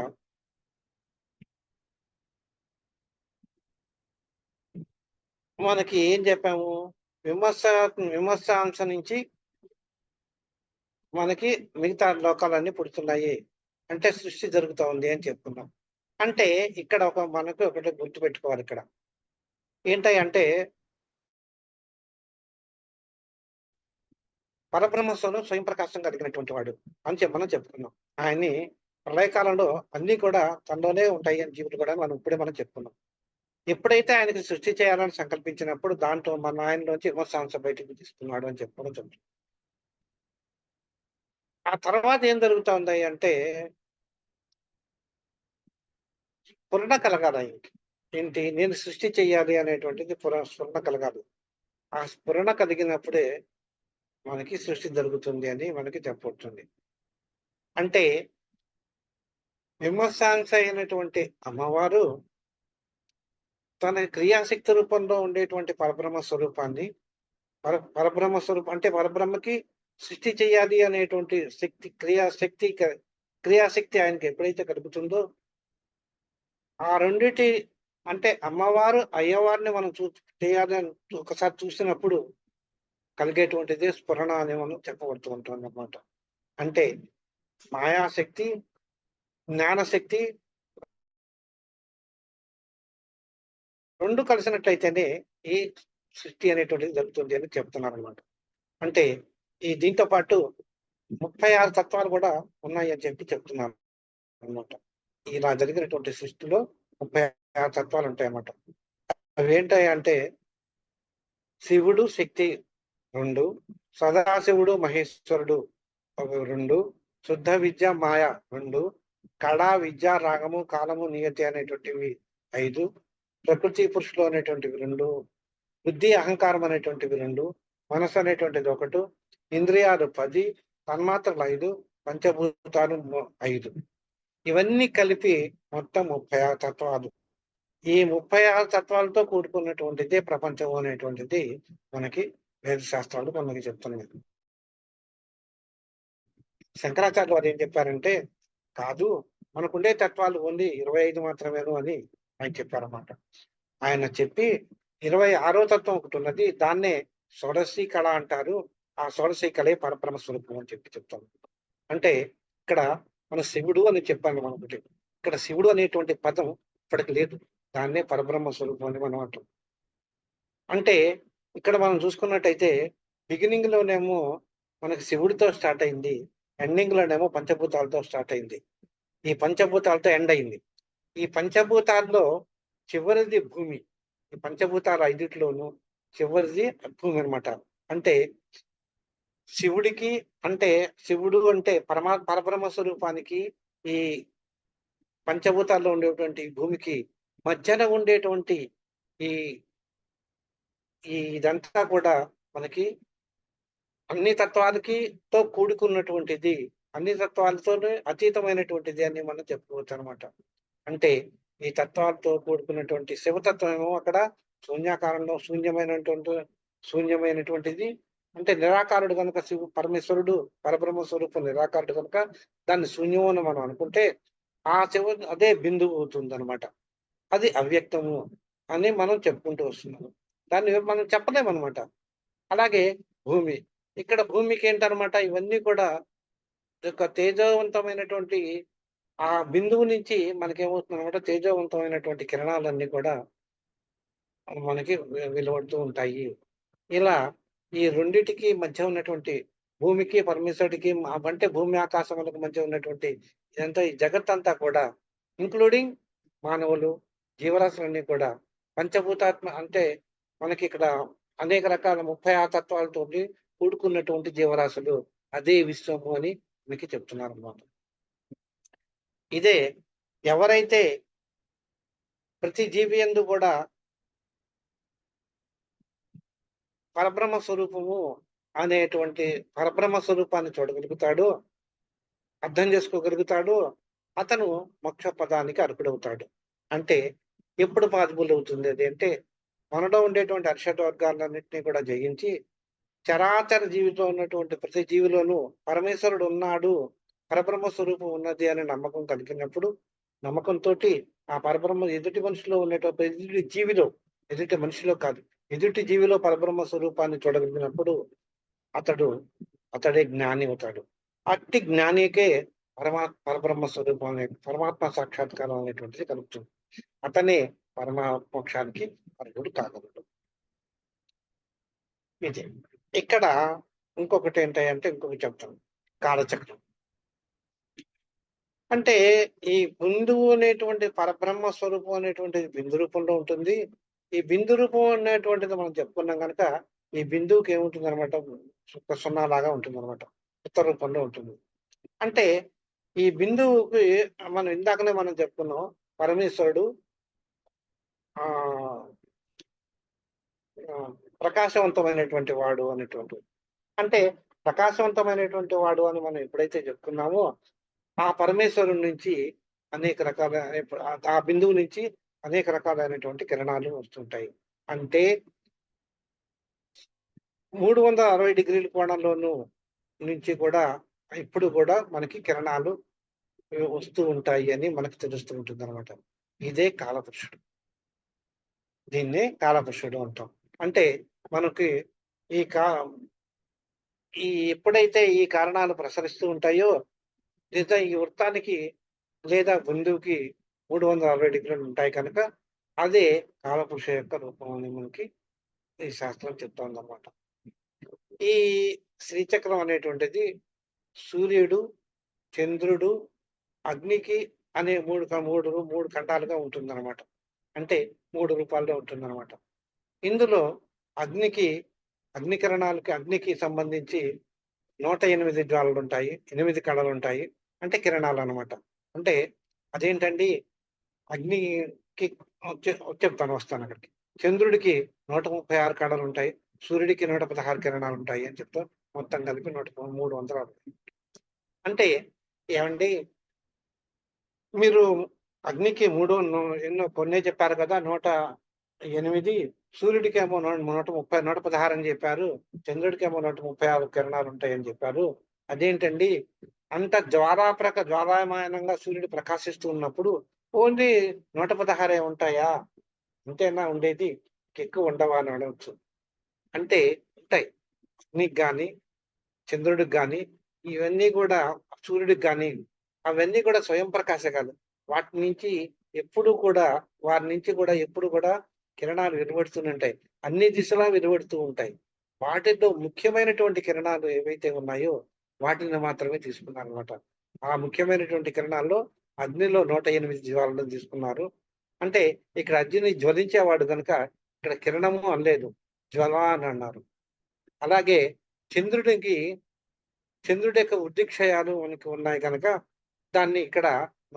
మనకి ఏం చెప్పాము, విమర్శాంశ నుంచి మనకి మిగతా లోకాలన్నీ పుడుతున్నాయి, అంటే సృష్టి జరుగుతూ ఉంది అని చెప్పుకున్నాం. అంటే ఇక్కడ మనకు ఒకటి గుర్తుపెట్టుకోవాలి. ఇక్కడ ఏంటంటే పరబ్రహ్మస్వరం స్వయం ప్రకాశం కలిగినటువంటి వాడు అని మనం చెప్పుకున్నాం. ఆయన్ని ప్రళయకాలంలో అన్ని కూడా తనలోనే ఉంటాయి అని జీవులు కూడా మనం చెప్పుకున్నాం. ఎప్పుడైతే ఆయనకి సృష్టి చేయాలని సంకల్పించినప్పుడు దాంట్లో మన ఆయనలోంచి విమర్శాంశ బయటకు తీసుకున్నాడు అని చెప్పుకోవడం. ఆ తర్వాత ఏం జరుగుతుంది అంటే స్ఫురణ కలగాలి ఆయనకి. ఏంటి, నేను సృష్టి చెయ్యాలి అనేటువంటిది స్ఫురణ కలగాలి. ఆ స్ఫురణ కలిగినప్పుడే మనకి సృష్టి జరుగుతుంది అని మనకి చెప్పబడుతుంది. అంటే విమర్శాంశ అయినటువంటి అమ్మవారు తన క్రియాశక్తి రూపంలో ఉండేటువంటి పరబ్రహ్మ స్వరూపాన్ని, పరబ్రహ్మ స్వరూపం అంటే పరబ్రహ్మకి సృష్టి చేయాలి అనేటువంటి క్రియాశక్తి ఆయనకి ఎప్పుడైతే కలుగుతుందో, ఆ రెండిటి అంటే అమ్మవారు అయ్యవారిని మనం చేయాలని ఒకసారి చూసినప్పుడు కలిగేటువంటిది స్ఫురణ అని మనం చెప్పబడుతూ ఉంటాం అన్నమాట. అంటే మాయాశక్తి, జ్ఞానశక్తి రెండు కలిసినట్లయితేనే ఈ సృష్టి అనేటువంటిది జరుగుతుంది అని చెప్తున్నారు అనమాట. అంటే దీంతో పాటు 36 తత్వాలు కూడా ఉన్నాయి అని చెప్తున్నారు అనమాట. ఇలా జరిగినటువంటి సృష్టిలో 36 తత్వాలు ఉంటాయి అన్నమాట. అవి ఏంటంటే శివుడు శక్తి 2, సదాశివుడు మహేశ్వరుడు 2, శుద్ధ విద్య మాయ 2, కళ, విద్య, రాగము, కాలము, నియతి అనేటువంటివి 5, ప్రకృతి, పురుషులు అనేటువంటివి 2, బుద్ధి, అహంకారం అనేటువంటివి 2, మనసు అనేటువంటిది 1, ఇంద్రియాలు 10, తన్మాత్రలు 5, పంచభూతాలు 5. ఇవన్నీ కలిపి మొత్తం 36 తత్వాలు. ఈ 36 తత్వాలతో కూడుకున్నటువంటిదే ప్రపంచం అనేటువంటిది మనకి వేద శాస్త్రాలు మనకి చెప్తున్నాయి. శంకరాచార్యులు వారు ఏం చెప్పారంటే, కాదు మనకుండే తత్వాలు ఓన్లీ 25 మాత్రమేను అని ఆయన చెప్పారన్నమాట. ఆయన చెప్పి 26వ తత్వం ఒకటి ఉన్నది, దాన్నే షోడశీ కళ అంటారు. ఆ షోడశీ కళే పరబ్రహ్మ స్వరూపం అని చెప్తాను. అంటే ఇక్కడ మన శివుడు అని చెప్పాను మనొకటి. ఇక్కడ శివుడు అనేటువంటి పదం ఇప్పటికి లేదు. దాన్నే పరబ్రహ్మ స్వరూపం అని మనం అంటాం. అంటే ఇక్కడ మనం చూసుకున్నట్టయితే బిగినింగ్ లోనేమో మనకి శివుడితో స్టార్ట్ అయింది. ఎండింగ్ లోనేమో పంచభూతాలతో స్టార్ట్ అయింది. ఈ పంచభూతాలతో ఎండ్ అయింది. ఈ పంచభూతాల్లో చివరిది భూమి. ఈ పంచభూతాలు 5 చివరిది భూమి అనమాట. అంటే శివుడికి అంటే శివుడు అంటే పరబ్రహ్మ స్వరూపానికి ఈ పంచభూతాల్లో ఉండేటువంటి భూమికి మధ్యన ఉండేటువంటి ఈ ఇదంతా కూడా మనకి అన్ని తత్వాలకి తో కూడుకున్నటువంటిది, అన్ని తత్వాలతోనే అతీతమైనటువంటిది అని మనం చెప్పుకోవచ్చు అనమాట. అంటే ఈ తత్వాలతో కూడుకున్నటువంటి శివతత్వం ఏమో అక్కడ శూన్యాకారంలో శూన్యమైనటువంటిది. అంటే నిరాకారుడు కనుక పరమేశ్వరుడు పరబ్రహ్మ స్వరూపం నిరాకారుడు కనుక దాన్ని శూన్యం అని మనం అనుకుంటే ఆ అదే బిందువు అవుతుందన్నమాట. అది అవ్యక్తము అని మనం చెప్పుకుంటూ వస్తున్నాము. దాన్ని మనం చెప్పలేమనమాట. అలాగే భూమి. ఇక్కడ భూమికి ఏంటనమాట ఇవన్నీ కూడా ఒక తేజవంతమైనటువంటి ఆ బిందువు నుంచి మనకేమవుతుందనమాట తేజవంతమైనటువంటి కిరణాలన్నీ కూడా మనకి వెలువడుతూ ఉంటాయి. ఇలా ఈ రెండిటికి మధ్య ఉన్నటువంటి భూమికి, పరమేశ్వరుడికి అంటే భూమి ఆకాశములకు మధ్య ఉన్నటువంటి ఇదంతా ఈ జగత్తంతా కూడా ఇంక్లూడింగ్ మానవులు, జీవరాశులన్నీ కూడా పంచభూతాత్మ అంటే మనకి ఇక్కడ అనేక రకాల 36 తత్వాలతోటి కూడుకున్నటువంటి జీవరాశులు అదే విశ్వము అని మనకి చెప్తున్నారన్నమాట. ఇదే ఎవరైతే ప్రతి జీవి యందు కూడా పరబ్రహ్మ స్వరూపము అనేటువంటి పరబ్రహ్మ స్వరూపాన్ని చూడగలుగుతాడో, అర్థం చేసుకోగలుగుతాడో అతను మోక్ష పదానికి అర్హుడవుతాడు. అంటే ఎప్పుడు పాసిబుల్ అవుతుంది అది అంటే మనలో ఉండేటువంటి అరిషడ్ వర్గాలన్నింటినీ కూడా జయించి చరాచర జీవితో ఉన్నటువంటి ప్రతి జీవిలోనూ పరమేశ్వరుడు ఉన్నాడు, పరబ్రహ్మ స్వరూపం ఉన్నది అనే నమ్మకం కలిగినప్పుడు, నమ్మకంతోటి ఆ పరబ్రహ్మ ఎదుటి మనిషిలో ఉండేటువంటి ఎదుటి మనిషిలో కాదు, ఎదుటి జీవిలో పరబ్రహ్మ స్వరూపాన్ని చూడగలిగినప్పుడు అతడే జ్ఞాని అవుతాడు. అట్టి జ్ఞానికే పరబ్రహ్మ స్వరూపం పరమాత్మ సాక్షాత్కారం అనేటువంటిది కలుగుతుంది. అతనే మోక్షానికి అర్హుడు కాగలడు. ఇది ఇక్కడ ఇంకొకటి ఏంటంటే ఇంకొకటి చెప్తాను. కాలచక్రం అంటే ఈ బిందువు అనేటువంటి పరబ్రహ్మ స్వరూపం అనేటువంటిది బిందు రూపంలో ఉంటుంది. ఈ బిందు రూపం అనేటువంటిది మనం చెప్పుకున్నాం కనుక ఈ బిందువుకి ఏముంటుంది అనమాట సున్నా లాగా ఉంటుంది అనమాట. ఉత్తర రూపంలో ఉంటుంది. అంటే ఈ బిందువుకి మనం ఇందాకనే మనం చెప్పుకున్నాం పరమేశ్వరుడు ఆ ప్రకాశవంతమైనటువంటి వాడు అనేటువంటి. అంటే ప్రకాశవంతమైనటువంటి వాడు అని మనం ఎప్పుడైతే చెప్పుకున్నామో ఆ పరమేశ్వరుడి నుంచి అనేక రకాల ఆ బిందువు నుంచి అనేక రకాలైనటువంటి కిరణాలు వస్తుంటాయి. అంటే 360 డిగ్రీల కోణంలోనూ నుంచి కూడా ఇప్పుడు కూడా మనకి కిరణాలు వస్తూ ఉంటాయి అని మనకు తెలుస్తూ ఉంటుంది అనమాట. ఇదే కాలపురుషుడు. దీన్నే కాలపురుషుడు అంటాం. అంటే మనకి ఈ ఎప్పుడైతే ఈ కారణాలు ప్రసరిస్తూ ఉంటాయో లేదా ఈ వృత్తానికి లేదా బిందువుకి 360 డిగ్రీలు ఉంటాయి కనుక అదే కాలపురుష యొక్క రూపం అని మనకి ఈ శాస్త్రం చెప్తోందన్నమాట. ఈ శ్రీచక్రం అనేటువంటిది సూర్యుడు, చంద్రుడు, అగ్నికి అనే మూడు ఖండాలుగా ఉంటుందన్నమాట. అంటే 3 రూపాల్లో ఉంటుందన్నమాట. ఇందులో అగ్నికి సంబంధించి 108 జ్వాలలుంటాయి. 8 కళలుంటాయి. అంటే కిరణాలన్నమాట. అంటే అదేంటండి అగ్నికి చెప్తాను, వస్తాను అక్కడికి. చంద్రుడికి 136 కళలుంటాయి. సూర్యుడికి 116 కిరణాలుంటాయి అని చెప్తా. మొత్తం కలిపి 360. అంటే ఏవండీ, మీరు అగ్నికి ఎన్నో కొన్నే చెప్పారు కదా! 108. సూర్యుడికేమో 130, 116 అని చెప్పారు. చంద్రుడికేమో 136 కిరణాలుంటాయని చెప్పారు. అదేంటండి? అంత జ్వాలాయమానంగా సూర్యుడు ప్రకాశిస్తూ ఉన్నప్పుడు ఓన్లీ 116 ఉంటాయా? అంతేనా ఉండేది? ఇంకెక్కువ ఉండవా అని అడగొచ్చు. అంటే ఉంటాయి. అగ్నికి గాని, చంద్రుడికి గాని, ఇవన్నీ గూడా, సూర్యుడికి గాని, అవన్నీ కూడా స్వయం ప్రకాశకాలు. వాటి నుంచి ఎప్పుడూ కూడా వారి నుంచి కూడా ఎప్పుడు కూడా కిరణాలు వెలువడుతూనే ఉంటాయి. అన్ని దిశలా వెలువడుతూ ఉంటాయి. వాటిలో ముఖ్యమైనటువంటి కిరణాలు ఏవైతే ఉన్నాయో వాటిని మాత్రమే తీసుకున్నారనమాట. ఆ ముఖ్యమైనటువంటి కిరణాల్లో అగ్నిలో 108 జ్వాలలను తీసుకున్నారు. అంటే ఇక్కడ అగ్ని జ్వలించేవాడు గనుక ఇక్కడ కిరణము అనలేదు, జ్వల అని అన్నారు. అలాగే చంద్రుడికి చంద్రుడి యొక్క ఉద్దిక్షయాలు మనకి ఉన్నాయి గనక దాన్ని ఇక్కడ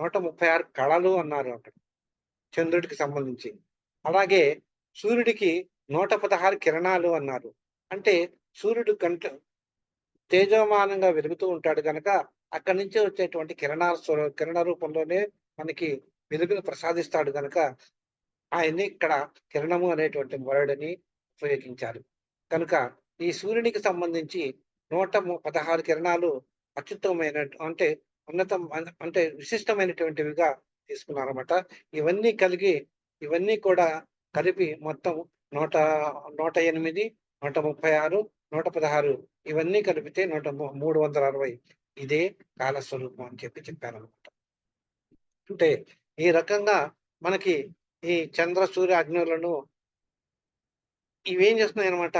136 కళలు అన్నారు అక్కడ చంద్రుడికి సంబంధించి. అలాగే సూర్యుడికి 116 కిరణాలు అన్నారు. అంటే సూర్యుడు తేజోమానంగా వెలుగుతూ ఉంటాడు గనక అక్కడి నుంచి వచ్చేటువంటి కిరణ రూపంలోనే మనకి వెలుగును ప్రసాదిస్తాడు గనక ఆయన్ని ఇక్కడ కిరణము అనేటువంటి వర్డ్‌ని ఉపయోగించారు. కనుక ఈ సూర్యునికి సంబంధించి 116 కిరణాలు అత్యుత్తమమైన, అంటే అంటే విశిష్టమైనటువంటివిగా తీసుకున్నారన్నమాట. ఇవన్నీ కలిగి ఇవన్నీ కూడా కలిపి మొత్తం నూట 108, 136, 116 ఇవన్నీ కలిపితే 360. ఇదే కాలస్వరూపం అని చెప్పారన్నమాట. అంటే ఈ రకంగా మనకి ఈ చంద్ర, సూర్య, అగ్నులను ఇవేం చేస్తున్నాయన్నమాట.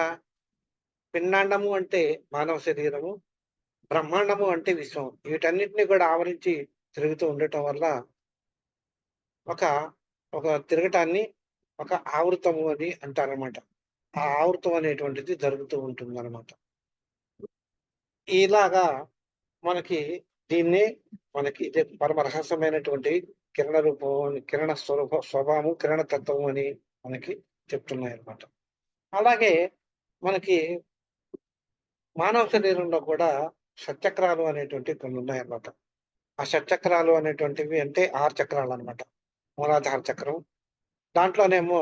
పిండాండము అంటే మానవ శరీరము, బ్రహ్మాండము అంటే విశ్వం. వీటన్నిటిని కూడా ఆవరించి తిరుగుతూ ఉండటం వల్ల ఒక ఒక తిరగటాన్ని ఒక ఆవృతము అని అంటారనమాట. ఆ ఆవృతం అనేటువంటిది జరుగుతూ ఉంటుందన్నమాట. ఇలాగా మనకి దీన్నే మనకి ఇదే పరమ రహస్యమైనటువంటి కిరణ రూపం, కిరణ స్వభావం, కిరణ తత్వం అని మనకి చెప్తున్నాయన్నమాట. అలాగే మనకి మానవ శరీరంలో కూడా షట్చక్రాలు అనేటువంటివి కొన్ని ఉన్నాయన్నమాట. ఆ షట్చక్రాలు అనేటువంటివి అంటే 6 చక్రాలన్నమాట. మూలాధార చక్రం. దాంట్లోనేమో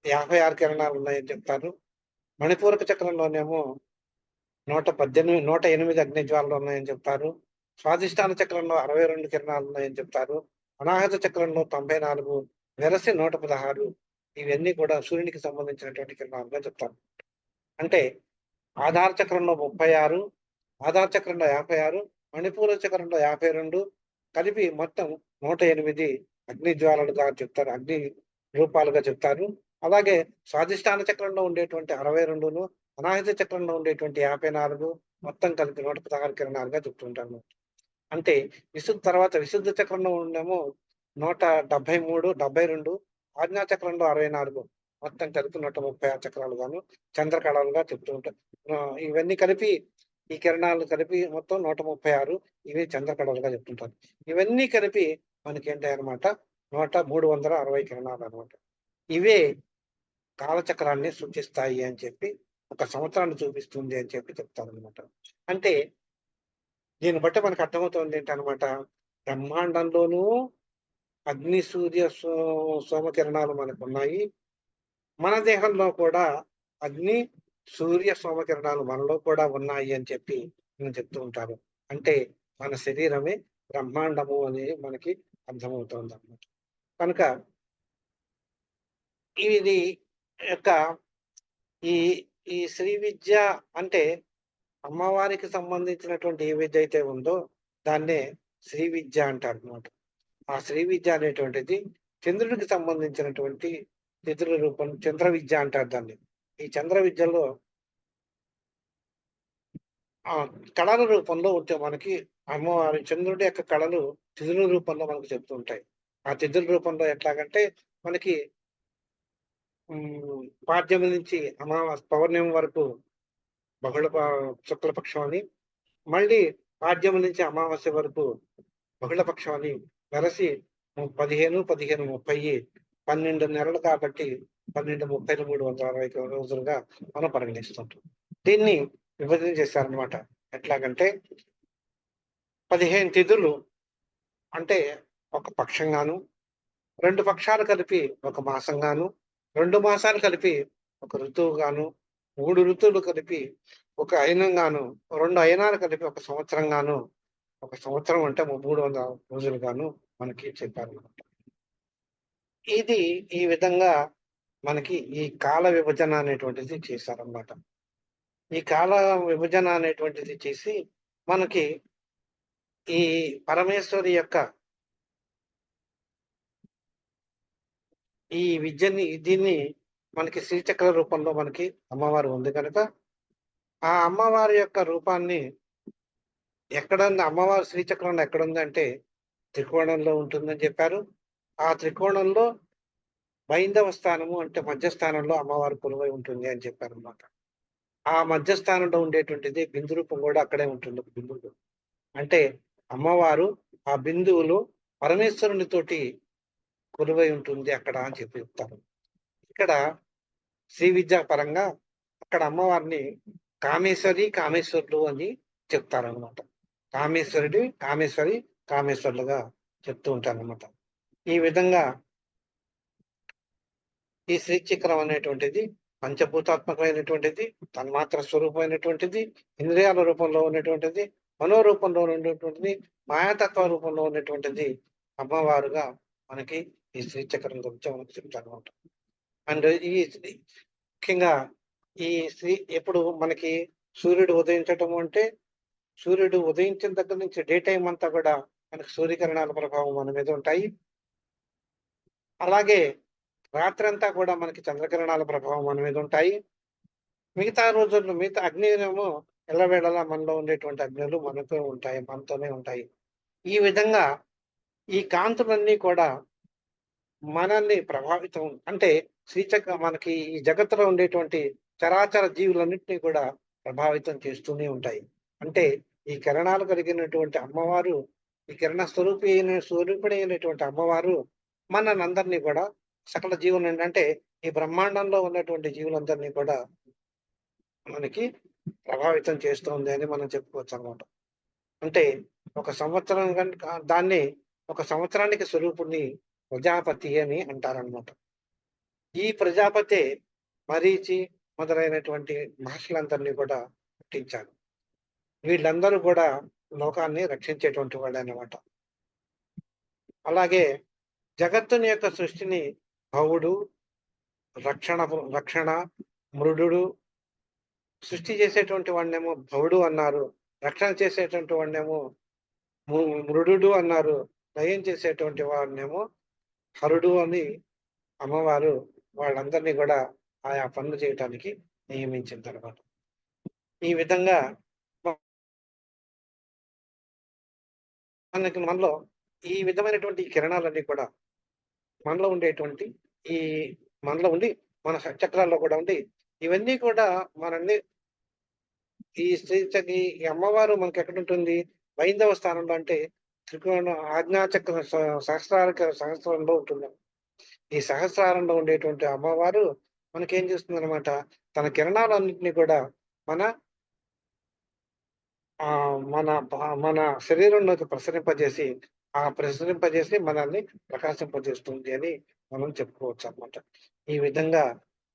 56 కిరణాలు ఉన్నాయని చెప్తారు. మణిపూరక చక్రంలోనేమో 108 అగ్ని జ్వాలలు ఉన్నాయని చెప్తారు. స్వాదిష్టాన చక్రంలో 62 కిరణాలు ఉన్నాయని చెప్తారు. అనాహత చక్రంలో 94, వెరసి 116. ఇవన్నీ కూడా సూర్యునికి సంబంధించినటువంటి కిరణాలుగా చెప్తారు. అంటే ఆధార చక్రంలో 36, ఆధార చక్రంలో 56, మణిపూర చక్రంలో 52 కలిపి మొత్తం 108 అగ్ని జ్వాలలుగా చెప్తారు. అగ్ని రూపాలుగా చెప్తారు. అలాగే స్వాదిష్టాన చక్రంలో ఉండేటువంటి 62ను, అనాహత చక్రంలో ఉండేటువంటి 54 మొత్తం కలిపి 116 కిరణాలుగా చెప్తుంటాను. అంటే విశుద్ధ చక్రంలో ఉండేమో 173, 72, ఆజ్ఞా చక్రంలో 64 మొత్తం కలిపి 136 చక్రాలుగాను, చంద్రకళలుగా చెప్తూ ఉంటారు. ఇవన్నీ కలిపి ఈ కిరణాలు కలిపి మొత్తం 136 ఇవి చంద్రకళలుగా చెప్తుంటారు. ఇవన్నీ కలిపి మనకేంటాయన్నమాట 360 కిరణాలు అన్నమాట. ఇవే కాలచక్రాన్ని సూచిస్తాయి అని చెప్పి, ఒక సంవత్సరాన్ని చూపిస్తుంది అని చెప్పి చెప్తారనమాట. అంటే దీన్ని బట్టి మనకు అర్థమవుతుంది ఏంటనమాట, బ్రహ్మాండంలోనూ అగ్ని, సూర్య, సోమకిరణాలు మనకున్నాయి. మన దేహంలో కూడా అగ్ని, సూర్య, సోమకిరణాలు మనలో కూడా ఉన్నాయి అని చెప్పి చెప్తూ ఉంటారు. అంటే మన శరీరమే బ్రహ్మాండము అని మనకి అర్థమవుతోందన్నమాట. కనుక ఇది యొక్క ఈ ఈ శ్రీ విద్య అంటే అమ్మవారికి సంబంధించినటువంటి ఏ విద్య అయితే ఉందో దాన్నే శ్రీ విద్య అంటారన్నమాట. ఆ శ్రీ విద్య అనేటువంటిది చంద్రుడికి సంబంధించినటువంటి తిథుల రూపం, చంద్ర విద్య అంటారు దాన్ని. ఈ చంద్ర విద్యలో కళల రూపంలో ఉంటే మనకి అమ్మవారి చంద్రుడి యొక్క కళలు తిథుల రూపంలో మనకు చెప్తూ ఉంటాయి. ఆ తిథుల రూపంలో ఎట్లాగంటే మనకి పాడ్యమి నుంచి పౌర్ణమి వరకు బహుళ శుక్లపక్షం అని, మళ్ళీ పాడ్యమి నుంచి అమావాస్య వరకు బహుళపక్షం అని వెరసి 15, 15, 30 12 నెలలు కాబట్టి 12, 30, 365 రోజులుగా మనం పరిగణిస్తుంటాం. దీన్ని విభజన చేశారనమాట. ఎట్లాగంటే 15 తిథులు అంటే ఒక పక్షంగాను, 2 పక్షాలు కలిపి ఒక మాసంగాను, 2 మాసాలు కలిపి ఒక ఋతువుగాను, 3 ఋతువులు కలిపి ఒక అయనంగాను, 2 అయనాలు కలిపి ఒక సంవత్సరంగాను, ఒక సంవత్సరం అంటే 300 రోజులుగాను మనకి చెప్పారనమాట. ఇది ఈ విధంగా మనకి ఈ కాల విభజన అనేటువంటిది చేశారనమాట. ఈ కాల విభజన అనేటువంటిది చేసి మనకి ఈ పరమేశ్వరి యొక్క ఈ దీన్ని మనకి శ్రీచక్ర రూపంలో మనకి అమ్మవారు ఉంది కనుక, ఆ అమ్మవారి యొక్క రూపాన్ని ఎక్కడుంది అమ్మవారు శ్రీచక్రంలో ఎక్కడుందంటే త్రికోణంలో ఉంటుందని చెప్పారు. ఆ త్రికోణంలో వైందవ స్థానము అంటే మధ్యస్థానంలో అమ్మవారు కొలువై ఉంటుంది అని చెప్పారనమాట. ఆ మధ్యస్థానంలో ఉండేటువంటిది బిందు రూపం కూడా అక్కడే ఉంటుంది. బిందువు అంటే అమ్మవారు ఆ బిందువులో పరమేశ్వరునితోటి కొలువై ఉంటుంది అక్కడ అని చెప్పి చెప్తారు. ఇక్కడ శ్రీ విద్యా పరంగా అక్కడ అమ్మవారిని కామేశ్వరి, కామేశ్వరులు అని చెప్తారనమాట. కామేశ్వరుడి, కామేశ్వరి, కామేశ్వరులుగా చెప్తూ ఉంటారనమాట. ఈ విధంగా ఈ శ్రీచక్రం అనేటువంటిది పంచభూతాత్మకమైనటువంటిది, తన్మాత్ర స్వరూపమైనటువంటిది, ఇంద్రియాల రూపంలో ఉన్నటువంటిది, మనోరూపంలో ఉన్నటువంటిది, మాయాతత్వ రూపంలో ఉన్నటువంటిది అమ్మవారుగా మనకి ఈ శ్రీచక్రం గురించి మనకు చెప్తారనమాట. అండ్ ఈ ముఖ్యంగా ఈ ఎప్పుడు మనకి సూర్యుడు ఉదయించటం అంటే సూర్యుడు ఉదయించిన దగ్గర నుంచి డే టైం అంతా కూడా మనకి సూర్యకిరణాల ప్రభావం మన మీద ఉంటాయి. అలాగే రాత్రంతా కూడా మనకి చంద్రకిరణాల ప్రభావం మన మీద ఉంటాయి. మిగతా రోజుల్లో మిగతా అగ్నినేమో ఎల్లవేళలా మనలో ఉండేటువంటి అగ్నులు మనతో ఉంటాయి, మనతోనే ఉంటాయి. ఈ విధంగా ఈ కాంతులన్నీ కూడా మనల్ని ప్రభావితం అంటే మనకి ఈ జగత్తులో ఉండేటువంటి చరాచర జీవులన్నింటినీ కూడా ప్రభావితం చేస్తూనే ఉంటాయి. అంటే ఈ కిరణాలు కలిగినటువంటి అమ్మవారు, ఈ కిరణ స్వరూపిణి అయినటువంటి అమ్మవారు మనందరినీ కూడా సకల జీవులను అంటే ఈ బ్రహ్మాండంలో ఉన్నటువంటి జీవులందరినీ కూడా మనకి ప్రభావితం చేస్తుంది అని మనం చెప్పుకోవచ్చు అనమాట. అంటే ఒక సంవత్సరం దాన్ని ఒక సంవత్సరానికి స్వరూపుణ్ణి ప్రజాపతి అని అంటారనమాట. ఈ ప్రజాపతి మరీచి మొదలైనటువంటి మహర్షులందరినీ కూడా పుట్టించారు. వీళ్ళందరూ కూడా లోకాన్ని రక్షించేటువంటి వాళ్ళు అన్నమాట. అలాగే జగత్తుని యొక్క సృష్టిని భవుడు, రక్షణ, మృడు సృష్టి చేసేటువంటి వాడినేమో భవుడు అన్నారు, రక్షణ చేసేటువంటి వాడినేమో మృడు అన్నారు, లయం చేసేటువంటి వాడినేమో హరుడు అని అమ్మవారు వాళ్ళందరినీ కూడా ఆయా పనులు చేయటానికి నియమించింది అనమాట. ఈ విధంగా మనలో ఈ విధమైనటువంటి కిరణాలన్నీ కూడా మనలో ఉండేటువంటి ఈ మనలో ఉండి మన చక్రాల్లో కూడా ఉండి ఇవన్నీ కూడా మనల్ని ఈ ఈ అమ్మవారు మనకి ఎక్కడుంటుంది వైందవ స్థానంలో అంటే త్రికోణ ఆజ్ఞాచక్ర సహస్రంలో ఉంటుంది. ఈ సహస్రారంలో ఉండేటువంటి అమ్మవారు మనకేం చేస్తుంది అనమాట, తన కిరణాలన్నింటినీ కూడా మన మన మన శరీరంలోకి ప్రసరింపజేసి మనల్ని ప్రకాశింపజేస్తుంది అని మనం చెప్పుకోవచ్చు అనమాట. ఈ విధంగా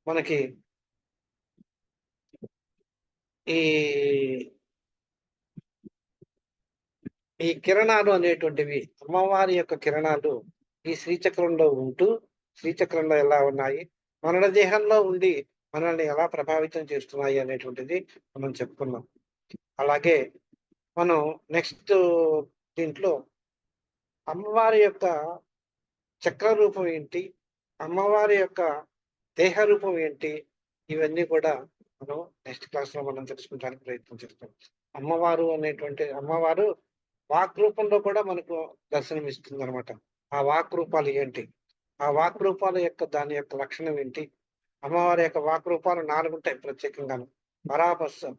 మనకి ఈ ఈ కిరణాలు అనేటువంటివి అమ్మవారి యొక్క కిరణాలు ఈ శ్రీచక్రంలో ఉంటూ శ్రీచక్రంలో ఎలా ఉన్నాయి, మన దేహంలో ఉండి మనల్ని ఎలా ప్రభావితం చేస్తున్నాయి అనేటువంటిది మనం చెప్పుకున్నాం. అలాగే మనం నెక్స్ట్ దీంట్లో అమ్మవారి యొక్క చక్ర రూపం ఏంటి, అమ్మవారి యొక్క దేహ రూపం ఏంటి, ఇవన్నీ కూడా మనం నెక్స్ట్ క్లాస్ లో మనం తెలుసుకోవడానికి ప్రయత్నం చేస్తాం. అమ్మవారు వాక్ రూపంలో కూడా మనకు దర్శనమిస్తుంది అనమాట. ఆ వాక్ రూపాలు ఏంటి, ఆ వాక్ రూపాల యొక్క దాని యొక్క లక్షణం ఏంటి, అమ్మవారి యొక్క వాక్ రూపాలు 4 ఉంటాయి ప్రత్యేకంగాను.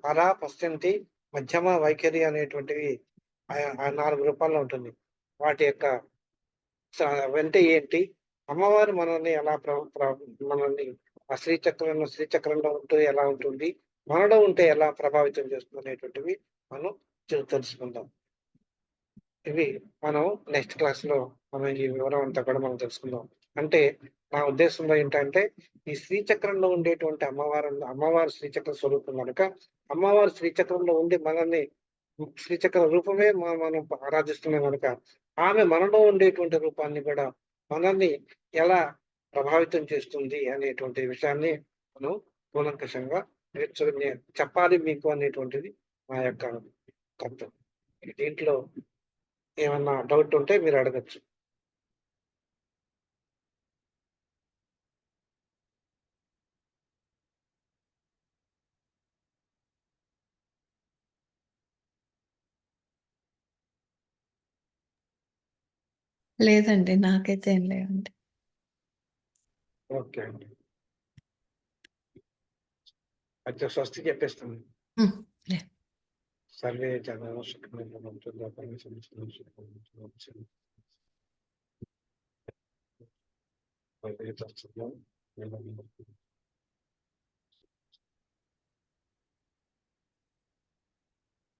పరా పశ్చంతి, మధ్యమ, వైఖరి అనేటువంటివి ఆ 4 రూపాల్లో ఉంటుంది. వాటి యొక్క అవంటే ఏంటి? అమ్మవారు మనల్ని ఎలా మనల్ని ఆ శ్రీచక్రంలో ఉంటూ ఎలా ఉంటుంది? మనలో ఉంటే ఎలా ప్రభావితం చేస్తుంది అనేటువంటివి మనం తెలుసుకుందాం. ఇవి మనం నెక్స్ట్ క్లాస్‌లో మనం ఈ వివరం అంతా కూడా మనం తెలుసుకుందాం. అంటే నా ఉద్దేశంలో ఏంటంటే, ఈ శ్రీచక్రంలో ఉండేటువంటి అమ్మవారు శ్రీచక్ర స్వరూపం గనుక, అమ్మవారు శ్రీచక్రంలో ఉండి మనల్ని శ్రీచక్ర రూపమే మనం ఆరాధిస్తున్నాం గనుక, ఆమె మనలో ఉండేటువంటి రూపాన్ని కూడా మనల్ని ఎలా ప్రభావితం చేస్తుంది అనేటువంటి విషయాన్ని మనం కూలంకషంగా చెప్పాలి మీకు అనేటువంటిది నా యొక్క కర్తవ్యం. దీంట్లో ఏమన్నా డౌట్ ఉంటే మీరు అడగొచ్చు. లేదండి. నాకైతే ఏం లేవండి. ఓకే అండి. అయితే స్వస్తి చెప్పేస్తాను. హ్మ్. లే సర్వే జనాః సుఖినో భవంతు. లోకాః సమస్తః సుఖినో భవంతు. సర్వే తత్సత్యం.